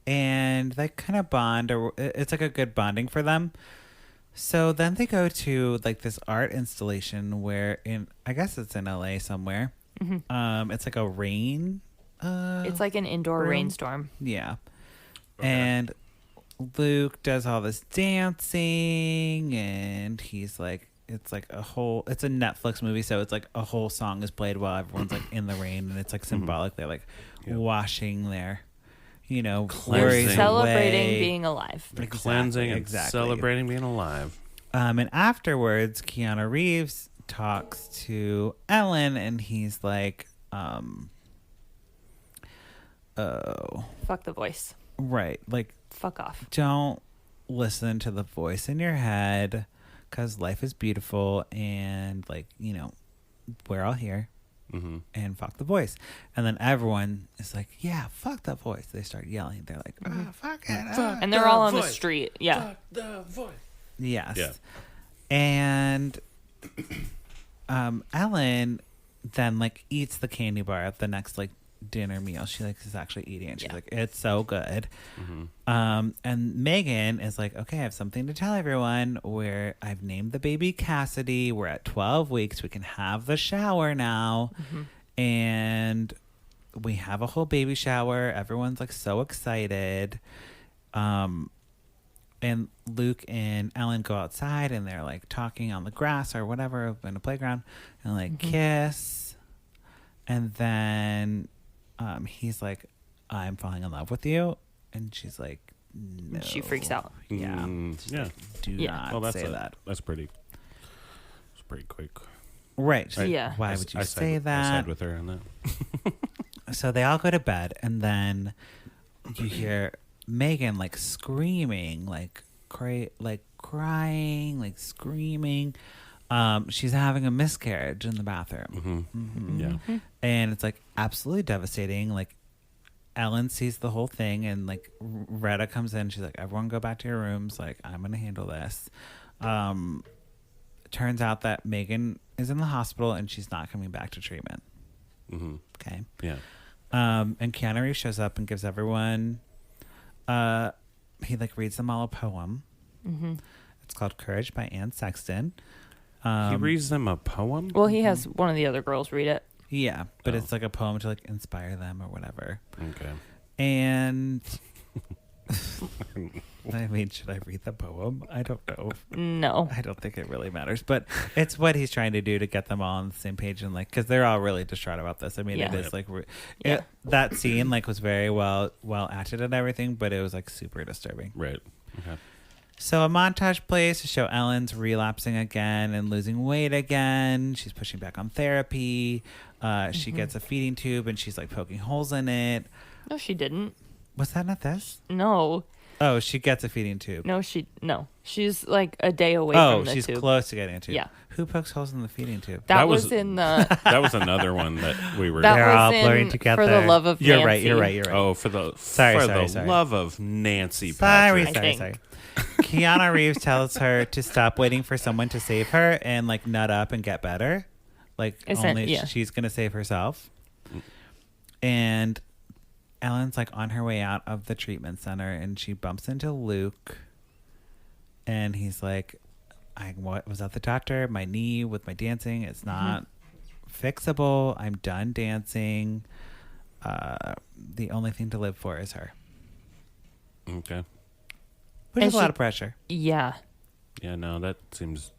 A: And they kind of bond, or it's like a good bonding for them. So then they go to like this art installation where I guess it's in LA somewhere. It's like a rain.
C: It's like an indoor
A: room?
C: rainstorm.
A: Yeah. And Luke does all this dancing, and he's like, it's like it's a Netflix movie, so it's like a whole song is played while everyone's like in the rain, and it's like symbolic. They're like washing their, worries
C: Celebrating
A: away.
C: being alive.
B: They're cleansing and
A: exactly.
B: celebrating being alive.
A: And afterwards, Keanu Reeves talks to Ellen, and he's like, oh,
C: Fuck the voice.
A: right, like,
C: Fuck off.
A: don't listen to the voice in your head, because life is beautiful, and like, we're all here, and fuck the voice. And then everyone is like, yeah, fuck the voice. They start yelling. They're like, fuck it.
C: And they're all on the street. Yeah.
B: Fuck the voice.
A: Yes.
B: Yeah.
A: And Ellen then like eats the candy bar at the next like dinner meal. She like is actually eating it. She's like, it's so good. And Megan is like, okay, I have something to tell everyone. Where I've named the baby Cassidy. We're at 12 weeks. We can have the shower now. And we have a whole baby shower. Everyone's like so excited. And Luke and Ellen go outside and they're like talking on the grass or whatever in a playground and like kiss. And then he's like, I'm falling in love with you. And she's like, no.
C: She freaks out.
A: Yeah.
B: Yeah.
A: Like, do not say that.
B: That's pretty quick.
A: Right.
C: Yeah.
A: Why would you say that?
B: I side with her on that.
A: So they all go to bed, and then you hear Megan like screaming, like crying, like screaming. She's having a miscarriage in the bathroom.
B: Yeah.
A: And it's like absolutely devastating. Like Ellen sees the whole thing, and like Retta comes in. She's like, everyone go back to your rooms. Like, I'm going to handle this. Turns out that Megan is in the hospital and she's not coming back to treatment. Okay.
B: Yeah.
A: And Keanu Reeves shows up and gives everyone, he like reads them all a poem. It's called Courage by Anne Sexton.
B: He reads them a poem?
C: Well, he has one of the other girls read it.
A: Yeah, but it's like a poem to like inspire them or whatever.
B: Okay.
A: And I mean, should I read the poem? I don't know.
C: No.
A: I don't think it really matters, but it's what he's trying to do to get them all on the same page and like, because they're all really distraught about this. I mean, it is like, that scene like was very well acted and everything, but it was like super disturbing.
B: Right. Okay.
A: So a montage plays to show Ellen's relapsing again and losing weight again. She's pushing back on therapy. She gets a feeding tube and she's like poking holes in it.
C: No, she didn't.
A: Was that not this?
C: No.
A: Oh, she gets a feeding tube.
C: No. She's like a day away from the
A: she's
C: tube.
A: close to getting a tube.
C: Yeah.
A: Who pokes holes in the feeding tube?
C: That was in the...
B: That was another one that we were...
A: They're all
C: in
A: blurring together.
C: For the Love of
A: You're
C: Nancy.
A: You're right.
B: Oh, for the
A: sorry.
B: love of Nancy
A: Sorry.
B: Patrick.
A: Keanu Reeves tells her to stop waiting for someone to save her and like nut up and get better. Like she's going to save herself. And Ellen's like on her way out of the treatment center and she bumps into Luke and he's like, what was at the doctor? My knee with my dancing. It's not fixable. I'm done dancing. The only thing to live for is her.
B: Okay.
A: Which is a lot of pressure.
C: Yeah.
B: Yeah, no, that seems...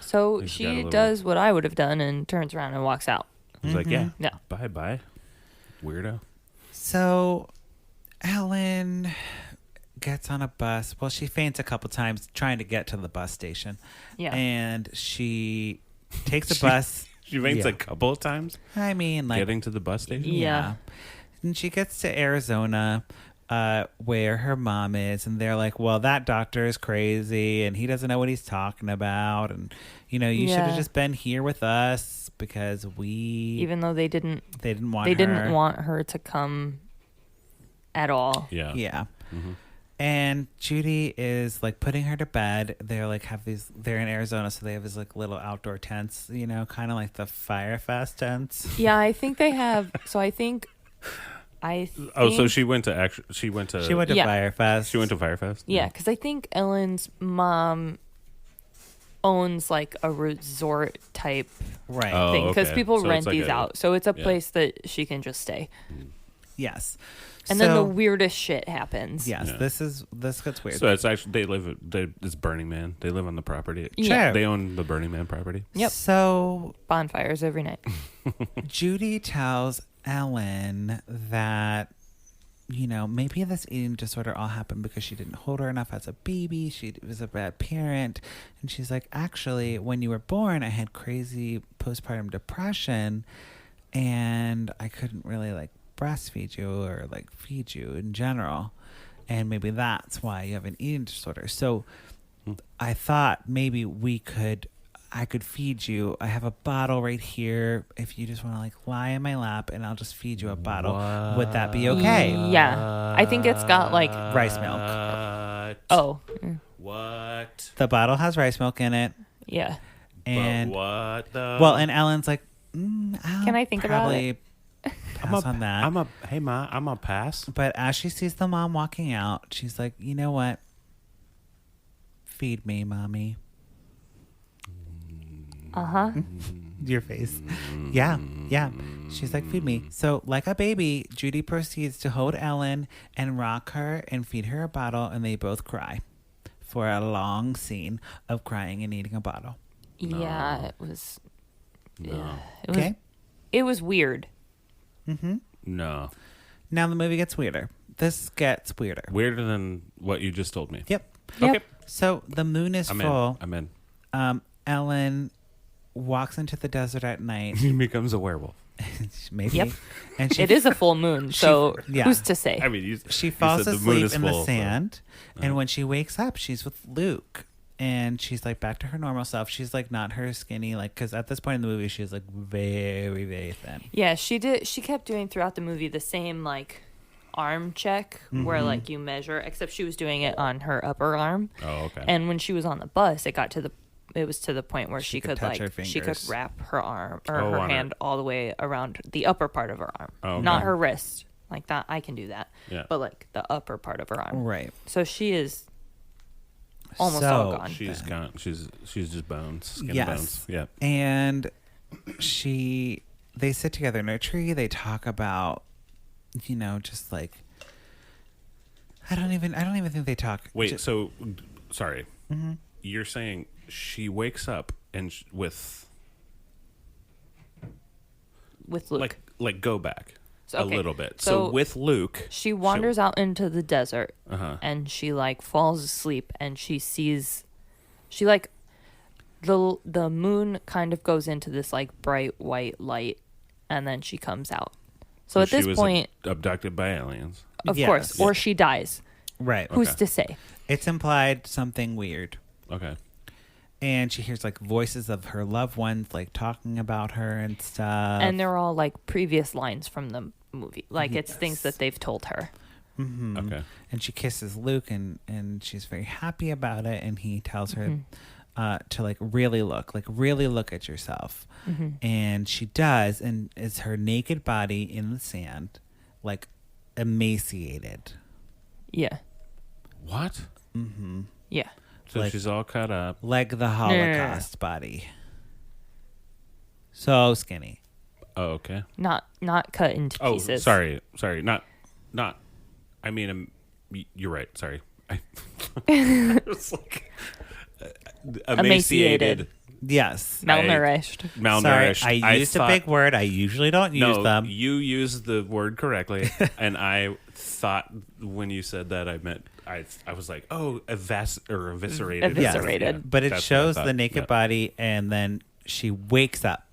C: So she does what I would have done and turns around and walks out.
B: He's like,
C: No.
B: bye, weirdo.
A: So Ellen gets on a bus. Well, she faints a couple times trying to get to the bus station.
C: Yeah.
A: And she takes a bus.
B: She faints a couple of times?
A: I mean, like...
B: Getting to the bus station?
C: Yeah.
A: And she gets to Arizona... where her mom is, and they're like, well, that doctor is crazy and he doesn't know what he's talking about, and you know, you should have just been here with us because even
C: though they didn't want her to come at all.
A: Yeah. And Judy is like putting her to bed. They're like they're in Arizona, so they have these like little outdoor tents, you know, kind of like the Fire Fest tents.
C: Yeah, I think they have. So I think
B: so she went to Firefest.
A: She went to
B: Firefest.
C: Yeah, because I think Ellen's mom owns like a resort type thing because people rent these out, so it's a place that she can just stay.
A: Yes.
C: And then the weirdest shit happens.
A: Yes, this gets weird.
B: So it's actually it's Burning Man. They live on the property.
C: Yeah.
B: They own the Burning Man property.
C: Yep.
A: So
C: bonfires every night.
A: Judy tells Ellen that, you know, maybe this eating disorder all happened because she didn't hold her enough as a baby. She was a bad parent. And she's like, actually, when you were born, I had crazy postpartum depression and I couldn't really like breastfeed you or like feed you in general. And maybe that's why you have an eating disorder. So I thought maybe we could I could feed you. I have a bottle right here. If you just want to like lie in my lap and I'll just feed you a bottle.
B: What?
A: Would that be okay?
C: Yeah. I think it's got like
A: Rice milk.
C: Oh.
B: What?
A: The bottle has rice milk in it.
C: Yeah.
A: And
B: but what the?
A: well, and Ellen's like,
C: Can I think about it?
A: Pass on that.
B: Hey ma, I'm a pass.
A: But as she sees the mom walking out, she's like, you know what? Feed me, mommy.
C: Uh-huh.
A: Your face. Yeah. She's like, feed me. So like a baby, Judy proceeds to hold Ellen and rock her and feed her a bottle, and they both cry for a long scene of crying and eating a bottle.
C: Yeah, it was.
B: No.
A: Okay.
C: It was weird.
B: No.
A: Now the movie gets weirder. This gets weirder.
B: Weirder than what you just told me.
A: Yep.
C: Yep.
A: So the moon is full.
B: I'm in.
A: Ellen walks into the desert at night.
B: He becomes a werewolf.
A: Maybe.
C: Yep.
A: And she
C: It is a full moon, so
A: yeah.
C: who's to say?
B: I mean,
A: she falls asleep in the
B: full,
A: sand, and when she wakes up, she's with Luke, and she's like back to her normal self. She's like not her skinny, like, because at this point in the movie, she's like very, very thin.
C: Yeah, she did. She kept doing throughout the movie the same like arm check where like you measure, except she was doing it on her upper arm.
B: Oh, okay.
C: And when she was on the bus, it was to the point where she could
A: touch
C: like
A: her
C: she could
A: fingers.
C: wrap her arm or
B: Oh,
C: her
B: on her-
C: hand all the way around the upper part of her arm,
B: Oh,
C: not
B: okay.
C: her wrist. Like that, I can do that.
B: Yeah.
C: But like the upper part of her arm.
A: Right.
C: So she is almost
A: So-
C: all gone.
B: She's gone. She's just bones. Skin and
A: Yes.
B: bones. Yeah.
A: And they sit together in a tree. They talk about, just like, I don't even think they talk.
B: Wait. So, sorry. You're saying she wakes up and
C: with Luke.
B: like go back
C: So,
B: a
C: okay.
B: little bit.
C: So
B: So with Luke,
C: She wanders out into the desert
B: Uh-huh.
C: and she like falls asleep and she sees the moon kind of goes into this like bright white light and then she comes out. So at
B: she
C: this
B: was
C: point,
B: abducted by aliens.
C: of
A: Yes.
C: course, or she dies.
A: Right.
C: Who's
B: Okay.
C: to say?
A: It's implied something weird.
B: Okay.
A: And she hears like voices of her loved ones like talking about her and stuff.
C: And they're all like previous lines from the movie. Like it's things that they've told her.
B: Okay.
A: And she kisses Luke and she's very happy about it. And he tells her to like really look at yourself. And she does. And it's her naked body in the sand, like emaciated.
C: Yeah.
B: What?
C: Yeah.
B: So
A: Like-
B: she's all cut up.
A: Like the Holocaust body. So skinny.
B: Oh, okay.
C: Not cut into
B: Oh,
C: pieces.
B: sorry. Not. I mean, you're right. Sorry. I was like emaciated,
A: Yes.
C: Malnourished.
B: malnourished.
A: Sorry, I used a big word. I usually don't use them.
B: You used the word correctly, and I thought when you said that, I meant I was like, oh, eviscerated.
A: Yes.
C: Eviscerated.
A: But it
B: That's what I
A: shows
B: thought.
A: the naked
B: Yeah.
A: body, and then she wakes up,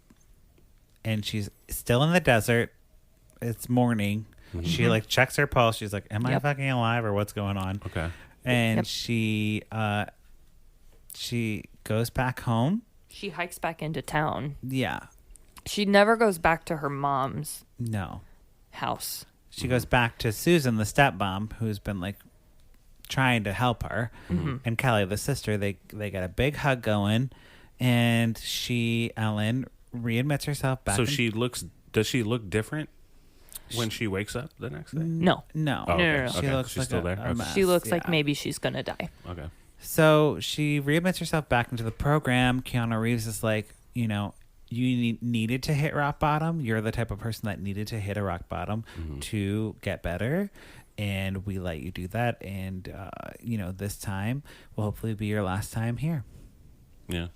A: and she's still in the desert. It's morning. She like checks her pulse. She's like, "Am I
C: Yep.
A: fucking alive, or what's going on?"
B: Okay.
A: And
C: Yep.
A: she goes back home.
C: She hikes back into town.
A: Yeah,
C: She never goes back to her mom's
A: no,
C: house.
A: she goes back to Susan, the stepmom, who's been like trying to help her, and Kelly, the sister. They got a big hug going, and Ellen readmits herself back.
B: So
A: in-
B: does she look different when she wakes up the next day?
C: No.
A: no,
B: Oh, okay.
C: no, no.
A: She
B: Okay.
A: looks
B: She's
A: like
B: still
A: a
B: there. Okay.
A: mess,
C: She looks like
A: yeah.
C: maybe she's going to die.
B: Okay.
A: So she readmits herself back into the program. Keanu Reeves is like, you needed to hit rock bottom. You're the type of person that needed to hit a rock bottom to get better. And we let you do that. And, this time will hopefully be your last time here.
B: Yeah.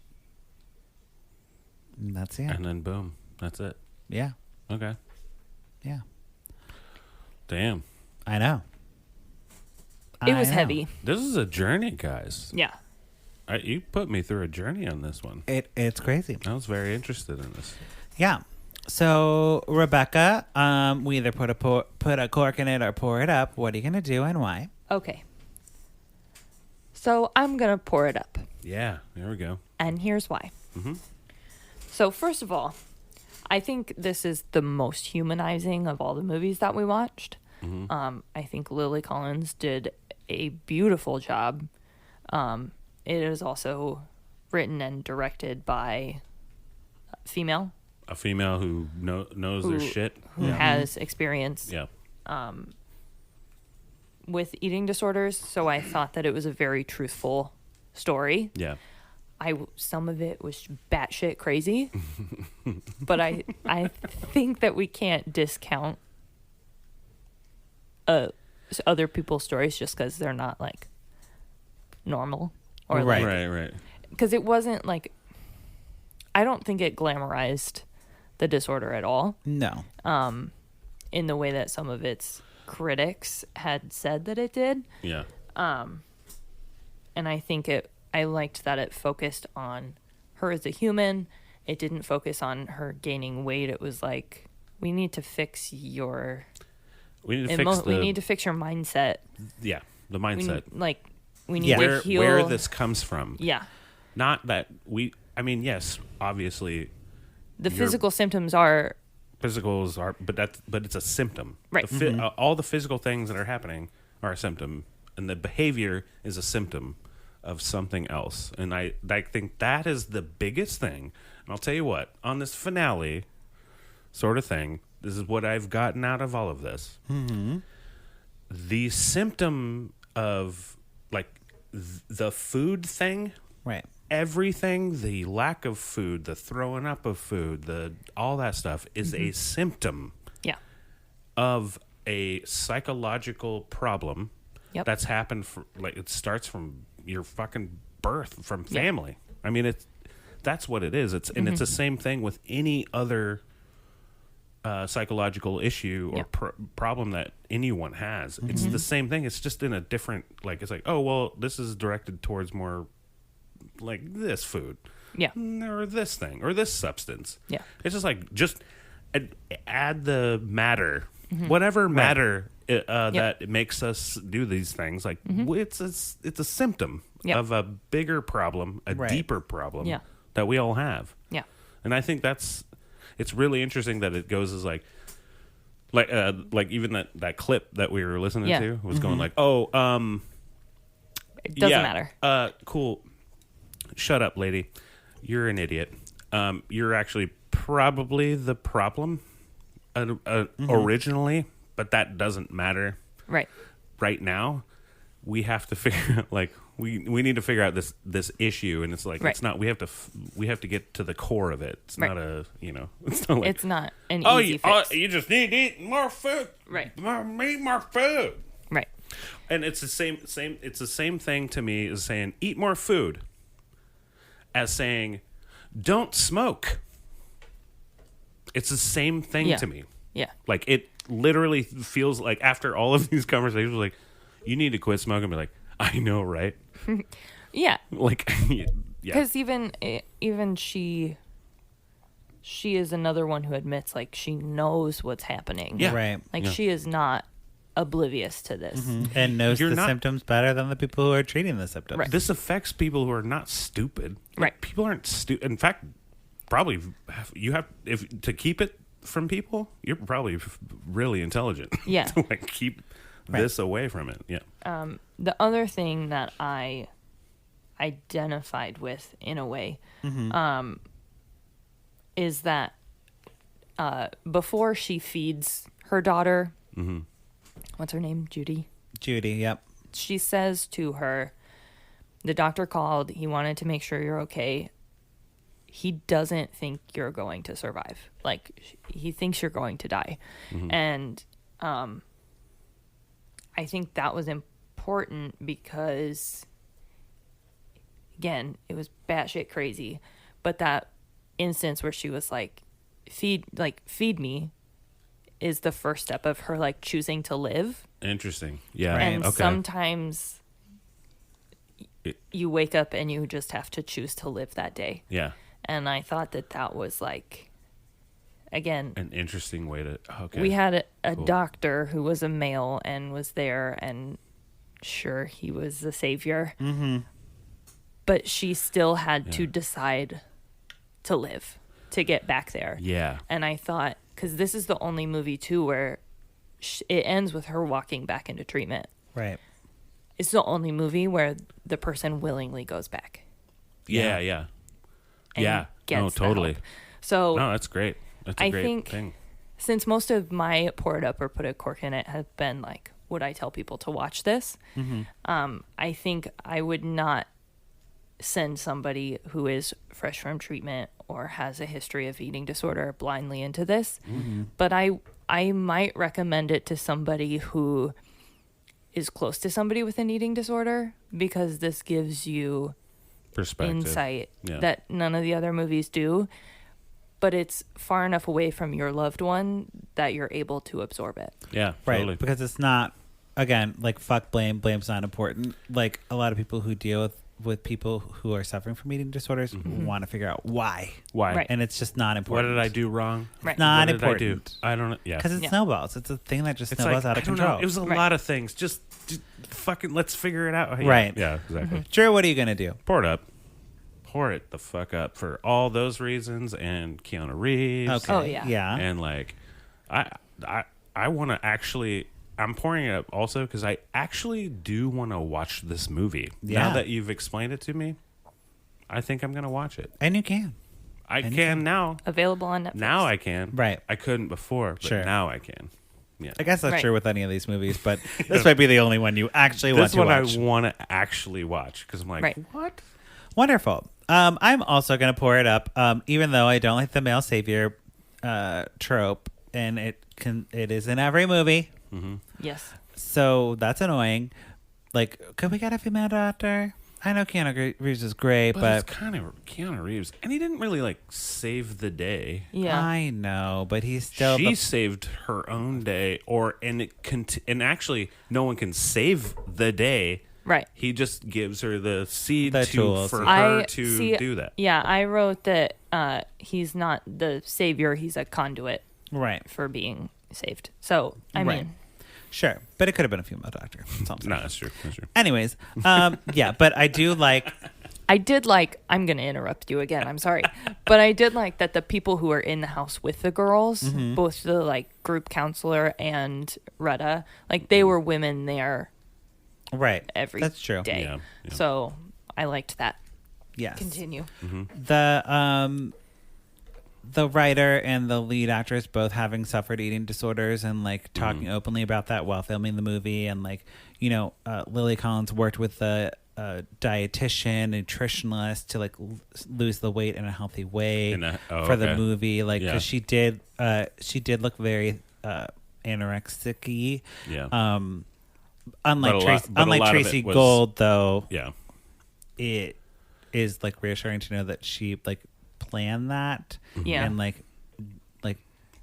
A: And that's it.
B: And then boom. That's it.
A: Yeah.
B: Okay.
A: Yeah.
B: Damn.
A: I know.
C: It was
A: I know.
C: heavy.
B: This is a journey, guys.
C: Yeah.
B: You put me through a journey on this one.
A: It's crazy.
B: I was very interested in this.
A: Yeah. So, Rebekah, we either put a cork in it or pour it up. What are you going to do and why?
C: Okay. So I'm going to pour it up.
B: Yeah. There we go.
C: And here's why. So first of all, I think this is the most humanizing of all the movies that we watched. I think Lily Collins did a beautiful job. It is also written and directed by a female
B: who knows their shit,
C: who has experience with eating disorders. So I thought that it was a very truthful story.
B: Yeah.
C: Some of it was batshit crazy, but I think that we can't discount other people's stories just because they're not like normal or
B: right.
C: Because it wasn't like, I don't think it glamorized the disorder at all.
A: No.
C: In the way that some of its critics had said that it did.
B: Yeah.
C: And I think I liked that it focused on her as a human. It didn't focus on her gaining weight. It was like, we need to fix your...
B: We need to fix
C: your mindset.
B: Yeah, the mindset.
C: We need to heal...
B: Where this comes from.
C: Yeah.
B: Not that yes, obviously...
C: The physical symptoms are...
B: Physicals are... But it's a symptom.
C: Right.
B: All the physical things that are happening are a symptom. And the behavior is a symptom of something else. And I think that is the biggest thing. And I'll tell you what, on this finale sort of thing, this is what I've gotten out of all of this.
A: Mm-hmm.
B: The symptom of the food thing,
A: right?
B: Everything, the lack of food, the throwing up of food, all that stuff is a symptom of a psychological problem that's happened it starts from your fucking birth, from family. I mean, that's what it is. It's the same thing with any other psychological issue or problem that anyone has. It's the same thing. It's just in a different, it's like, oh, well, this is directed towards more like this food.
C: Yeah.
B: Or this thing, or this substance.
C: Yeah.
B: It's just add the matter, whatever matter that makes us do these things. It's a symptom of a bigger problem, a deeper problem that we all have.
C: Yeah.
B: And I think it's really interesting that it goes as like even that clip that we were listening to was going
C: it doesn't matter.
B: Cool. Shut up, lady. You're an idiot. You're actually probably the problem originally, but that doesn't matter. Right now, we have to figure out we need to figure out this issue, and it's it's not. We have to get to the core of it. It's not a It's not
C: it's not an easy fix.
B: You just need to eat more food.
C: Right.
B: Eat more food.
C: Right.
B: And it's the same. It's the same thing to me as saying eat more food, as saying don't smoke. It's the same thing to me.
C: Yeah.
B: It literally feels like after all of these conversations, you need to quit smoking. Be like, I know, right?
C: Yeah.
B: Because
C: even she is another one who admits she knows what's happening.
A: Yeah. Right.
C: She is not oblivious to this.
A: And knows the symptoms better than the people who are treating the symptoms.
C: Right.
B: This affects people who are not stupid.
C: Right.
B: People aren't stupid. In fact, probably you have to keep it from people. You're probably really intelligent.
C: Yeah.
B: To keep this away from it. Yeah.
C: The other thing that I identified with in a way is that before she feeds her daughter, what's her name? Judy,
A: yep.
C: She says to her, the doctor called, he wanted to make sure you're okay. He doesn't think you're going to survive. He thinks you're going to die. And I think that was important because, again, it was batshit crazy. But that instance where she was feed me is the first step of her choosing to live.
B: Interesting. Yeah.
A: Right.
C: And
B: okay.
C: sometimes you wake up and you just have to choose to live that day.
B: Yeah.
C: And I thought that was again,
B: an interesting way to. Okay.
C: We had a doctor who was a male and was there, and sure, he was the savior. But she still had to decide to live, to get back there.
B: Yeah.
C: And I thought, because this is the only movie too where it ends with her walking back into treatment.
A: Right.
C: It's the only movie where the person willingly goes back.
B: Yeah.
C: And gets
B: No,
C: the
B: totally.
C: help. So
B: No, that's great. That's a
C: I
B: great
C: think
B: thing.
C: since most of my pour it up or put a cork in it have been like, would I tell people to watch this? I think I would not send somebody who is fresh from treatment or has a history of eating disorder blindly into this. But I might recommend it to somebody who is close to somebody with an eating disorder, because this gives you
B: Perspective.
C: insight
B: Yeah.
C: that none of the other movies do, but it's far enough away from your loved one that you're able to absorb it.
B: Yeah,
A: Right.
B: totally.
A: Because it's not, again, like fuck blame. Blame's not important. Like a lot of people who deal with people who are suffering from eating disorders want to figure out why.
B: Why?
C: Right.
A: And it's just not
B: What
A: important.
B: did I do wrong?
C: Right.
A: Not
B: What did
A: important.
B: I do? I don't. Yeah.
A: Because it
C: Yeah.
A: snowballs. It's a thing that just
B: It's
A: snowballs
B: like,
A: out of
B: I don't
A: control.
B: know. It was a
C: Right.
B: lot of things. Just fucking let's figure it out.
A: Right.
B: Yeah, exactly.
A: Drew, what are you going to do?
B: Pour it up. Pour it the fuck up for all those reasons, and Keanu Reeves.
A: Okay.
C: Oh, yeah.
A: Yeah.
B: And like, I want to actually. I'm pouring it up also because I actually do want to watch this movie.
A: Yeah.
B: Now that you've explained it to me, I think I'm gonna watch it.
A: And you can.
B: I can now.
C: Available on Netflix.
B: Now I can.
A: Right.
B: I couldn't before, but
A: Sure.
B: now I can. Yeah.
A: I guess that's
C: Right.
A: true with any of these movies, but this might be the only one you actually want
B: This
A: to
B: one
A: watch.
B: I want to actually watch because I'm like,
C: Right.
B: what?
A: Wonderful. I'm also going to pour it up, even though I don't like the male savior trope, and it is in every movie,
C: Yes.
A: so that's annoying. Like, could we get a female doctor? I know Keanu Reeves is great,
B: But
A: but
B: it's kind of Keanu Reeves, and he didn't really like save the day.
C: Yeah.
A: I know, but he's still
B: She saved her own day, and actually, no one can save the day.
C: Right.
B: He just gives her the seed
A: The tools.
B: for
C: I
B: her to
C: see,
B: do that.
C: Yeah, I wrote that he's not the savior; he's a conduit
A: right.
C: for being saved. So I
A: Right.
C: mean,
A: Sure, but it could have been a female doctor. That's all I'm saying.
B: No, that's true. That's true.
A: Anyways, yeah, but I do like.
C: I did like. I'm going to interrupt you again. I'm sorry, but I did like that the people who were in the house with the girls, both the like group counselor and Retta, like they were women there
A: Right.
C: every
A: That's true.
C: day.
B: Yeah, yeah.
C: So I liked that.
A: Yes.
C: Continue.
A: The writer and the lead actress both having suffered eating disorders and like talking openly about that while filming the movie, and like, you know, Lily Collins worked with a dietitian, nutritionalist to like lose the weight in a healthy way for the
B: okay.
A: movie, like
B: Yeah.
A: because she did look very anorexic-y.
B: Yeah.
A: Unlike
B: But a lot-
A: Tracy,
B: but a
A: unlike
B: lot of
A: Tracy
B: it was-
A: Gold, though,
B: Yeah.
A: it is like reassuring to know that she like planned that
C: Yeah.
A: and like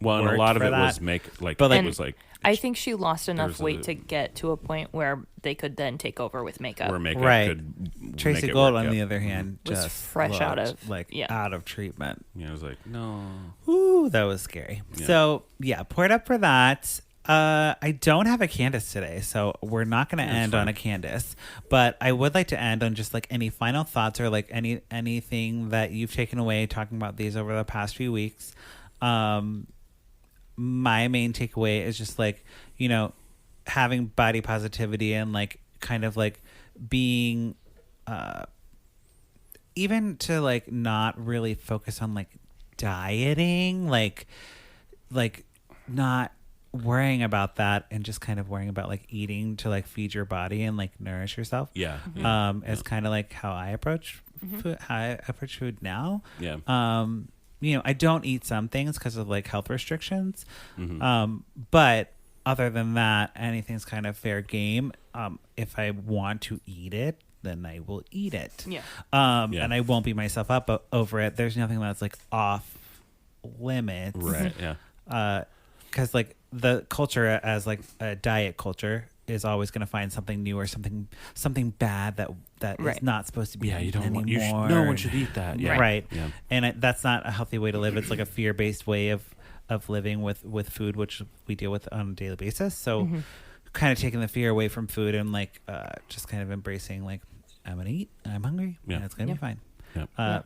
B: Well, and a
A: worked
B: lot of
A: for
B: it was
A: that.
B: like,
A: But, like-
B: it was like
C: I think she lost enough
B: there's
C: weight
B: a-
C: to get to a point where they could then take over with makeup.
B: where makeup
A: Right.
B: could
A: Tracy
B: make it
A: Gold,
B: work,
A: on the
B: yeah.
A: other hand,
C: Was
A: just
C: fresh out
A: looked
C: of-
A: like
C: yeah.
A: out of treatment.
B: Yeah, I was like, no.
A: Ooh, that was scary.
B: Yeah.
A: So yeah, pour it up for that. I don't have a Candace today, so we're not going to end
B: fine.
A: on a Candace. But I would like to end on just like any final thoughts or like anything that you've taken away talking about these over the past few weeks. My main takeaway is just like, you know, having body positivity and like kind of like being even to like not really focus on like dieting, like not worrying about that and just kind of worrying about like eating to like feed your body and like nourish yourself.
B: Yeah.
A: Is kind of like how I approach food, now.
B: Yeah.
A: You know, I don't eat some things because of like health restrictions. But other than that, anything's kind of fair game. If I want to eat it, then I will eat it.
C: Yeah.
A: And I won't beat myself up over it. There's nothing that's like off limits.
B: Right. Yeah.
A: Because like the culture as like a diet culture is always going to find something new or something bad that
C: Right.
A: is not supposed to be
B: Yeah. You don't
A: anymore.
B: want. You should, no one should eat that. Yeah.
A: Right.
B: Yeah.
A: And that's not a healthy way to live. It's like a fear-based way of living with food, which we deal with on a daily basis. So kind of taking the fear away from food and like just kind of embracing like, I'm going to eat, I'm hungry,
B: Yeah.
A: and it's going to
C: Yeah.
A: be fine.
B: Yeah.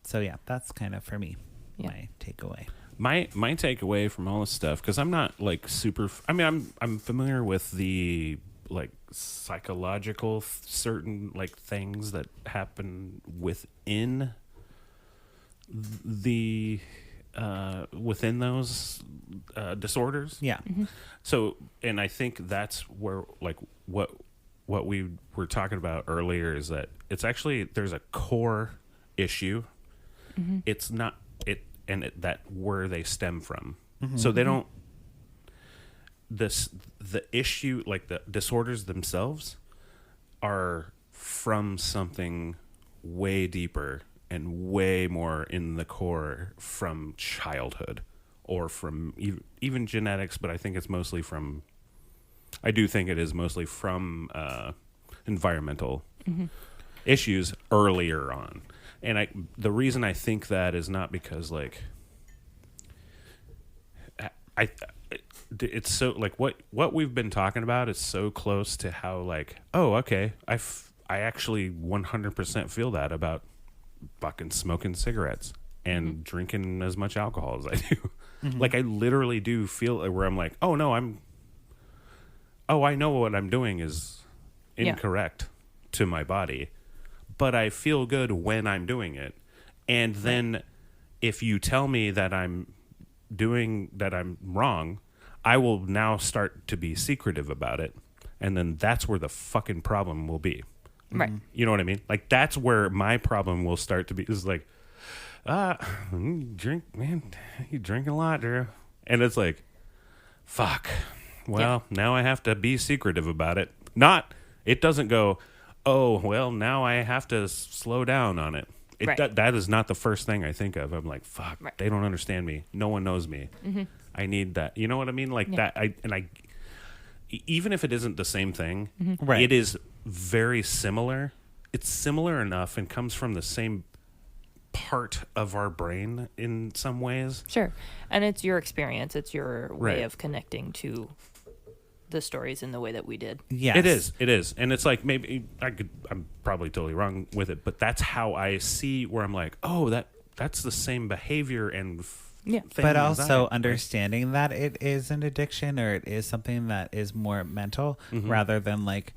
A: So yeah, that's kind of for me
C: Yeah.
A: my takeaway.
B: My takeaway from all this stuff, because I'm not like super. I mean, I'm familiar with the like psychological certain like things that happen within the within those disorders.
A: Yeah.
B: So, and I think that's where like what we were talking about earlier is that it's actually there's a core issue. It's not that where they stem from. So they don't the issue, like the disorders themselves are from something way deeper and way more in the core from childhood or from even genetics, but I think it's mostly from I do think it is mostly from environmental issues earlier on. And the reason I think that is not because like it's so like what we've been talking about is so close to how like, oh, okay, I actually 100% feel that about fucking smoking cigarettes and drinking as much alcohol as I do. Like I literally do feel where I'm like, oh no, I know what I'm doing is incorrect to my body, but I feel good when I'm doing it. And then if you tell me that I'm wrong, I will now start to be secretive about it. And then that's where the fucking problem will be.
C: Right.
B: You know what I mean? Like that's where my problem will start to be is like, you drink, man, you drink a lot, Drew. And it's like, fuck. Well, now I have to be secretive about it. It doesn't go, oh, well, now I have to slow down on it. That is not the first thing I think of. I'm like, fuck, they don't understand me. No one knows me. I need that. You know what I mean? Like that. Even if it isn't the same thing, it is very similar. It's similar enough and comes from the same part of our brain in some ways.
C: Sure. And it's your experience. It's your way of connecting to the stories in the way that we did.
A: Yes.
B: It is. And it's like maybe I'm probably totally wrong with it, but that's how I see where I'm like, oh, that's the same behavior and thing
A: but
B: as
A: also
B: I,
A: understanding that it is an addiction or it is something that is more mental rather than like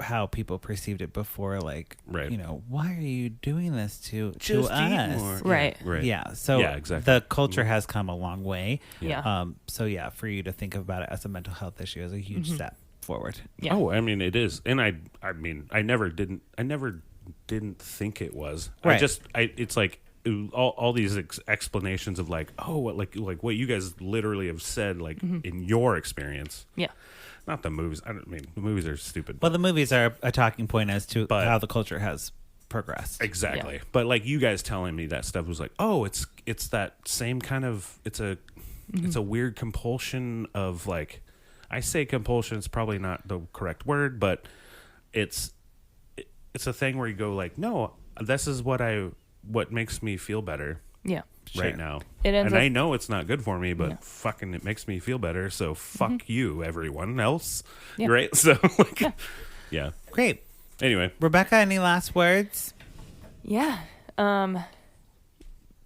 A: how people perceived it before, like, you know, why are you doing this to us?
B: More.
C: Right.
A: Yeah. So
B: exactly.
A: the culture has come a long way.
C: Yeah.
A: So yeah, for you to think about it as a mental health issue is a huge step forward.
C: Yeah.
B: Oh, I mean, it is. And I mean, I never didn't think it was.
A: Right.
B: It's like all these explanations of like, oh, what, like what you guys literally have said, like in your experience.
C: Yeah.
B: Not the movies. I mean, the movies are stupid.
A: Well, the movies are a talking point as to how the culture has progressed.
B: Exactly.
C: Yeah.
B: But like you guys telling me that stuff was like, oh, it's that same kind of, it's a weird compulsion of like, I say compulsion is probably not the correct word, but it's a thing where you go like, no, this is what makes me feel better.
C: Yeah.
B: Right now. I know it's not good for me, but fucking it makes me feel better. So fuck you, everyone else.
C: Yeah.
B: Right? So like, yeah.
A: Great.
B: Anyway.
A: Rebekah, any last words?
C: Yeah.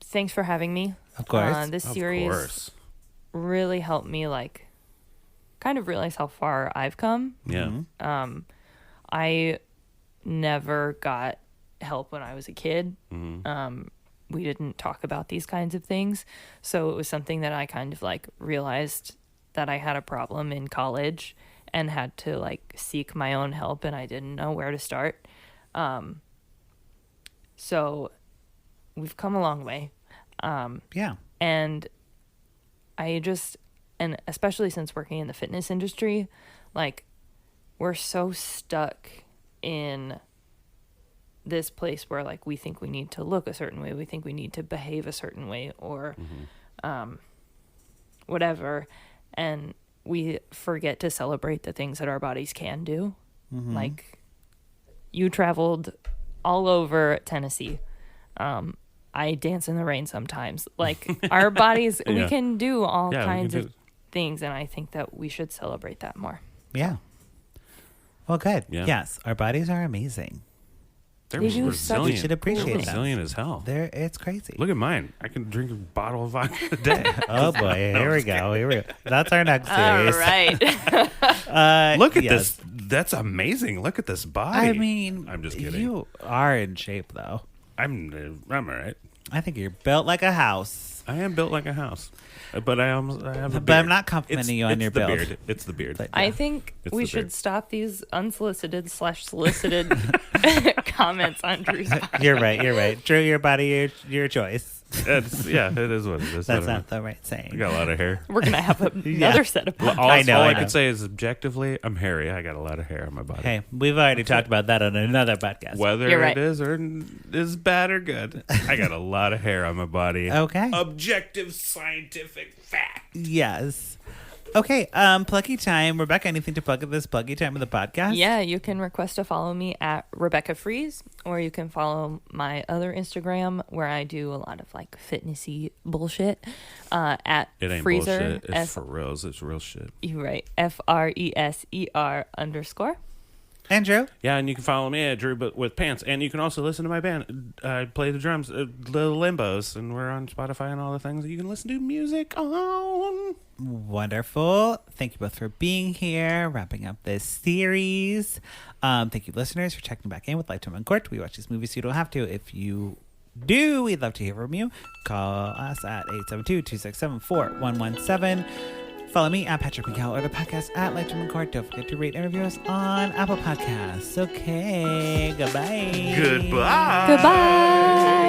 C: Thanks for having me.
A: Of course.
C: This series really helped me like kind of realize how far I've come.
B: Yeah.
C: I never got help when I was a kid. We didn't talk about these kinds of things. So it was something that I kind of like realized that I had a problem in college and had to like seek my own help, and I didn't know where to start. So we've come a long way.
A: Yeah.
C: And and especially since working in the fitness industry, like we're so stuck in this place where like we think we need to look a certain way, we think we need to behave a certain way, or whatever, and we forget to celebrate the things that our bodies can do. Like you traveled all over Tennessee. I dance in the rain sometimes. Like our bodies, we can do all kinds of things, and I think that we should celebrate that more.
A: Yeah. Well, good.
B: Yeah.
A: Yes, our bodies are amazing.
B: They're
C: They do
B: resilient.
A: You should appreciate
B: They're
A: them.
B: resilient as hell.
A: It's crazy.
B: Look at mine. I can drink a bottle of vodka a day.
A: Oh boy, here we go. That's our next
C: All
A: series.
C: right.
B: Look at
A: yes.
B: this. That's amazing. Look at this body.
A: I mean,
B: I'm just kidding.
A: You are in shape though.
B: I'm all right.
A: I think you're built like a house.
B: I am built like a house, but I have a beard.
A: But I'm not complimenting you on your build.
B: Beard. It's the beard.
A: But-
C: I think
B: It's
C: we
B: the
C: should
B: beard.
C: stop these unsolicited/solicited comments on Drew's podcast.
A: You're right. Drew, your body, your choice.
B: Yeah, it is what it is.
A: That's
B: I
A: not the right
B: I
A: saying.
B: got a lot of hair.
C: We're gonna have another set of podcasts.
B: All
A: I know.
B: I can say is objectively, I'm hairy. I got a lot of hair on my body.
A: Hey, we've already talked about that on another podcast.
B: Whether
C: You're right.
B: it is bad or good, I got a lot of hair on my body.
A: Okay.
B: Objective scientific fact.
A: Yes. Okay, pluggy time. Rebecca, anything to plug at this pluggy time of the podcast?
C: Yeah, you can request to follow me at Rebekah Frese, or you can follow my other Instagram where I do a lot of like fitnessy bullshit. At
B: It ain't
C: Freezer.
B: bullshit. It's for reals. It's real shit.
C: You're right. FRESER_.
A: Andrew?
B: Yeah, and you can follow me at Drew but with Pants, and you can also listen to my band. I play the drums, the Limbos, and we're on Spotify and all the things that you can listen to music on.
A: Wonderful. Thank you both for being here, wrapping up this series. Thank you, listeners, for checking back in with Lifetime on Court. We watch these movies so you don't have to. If you do, we'd love to hear from you. Call us at 872-267-4117. Follow me at Patrick McCall or the podcast at Lifetime on Court. Don't forget to rate and review us on Apple Podcasts. Okay, goodbye.
B: Goodbye.
C: Goodbye.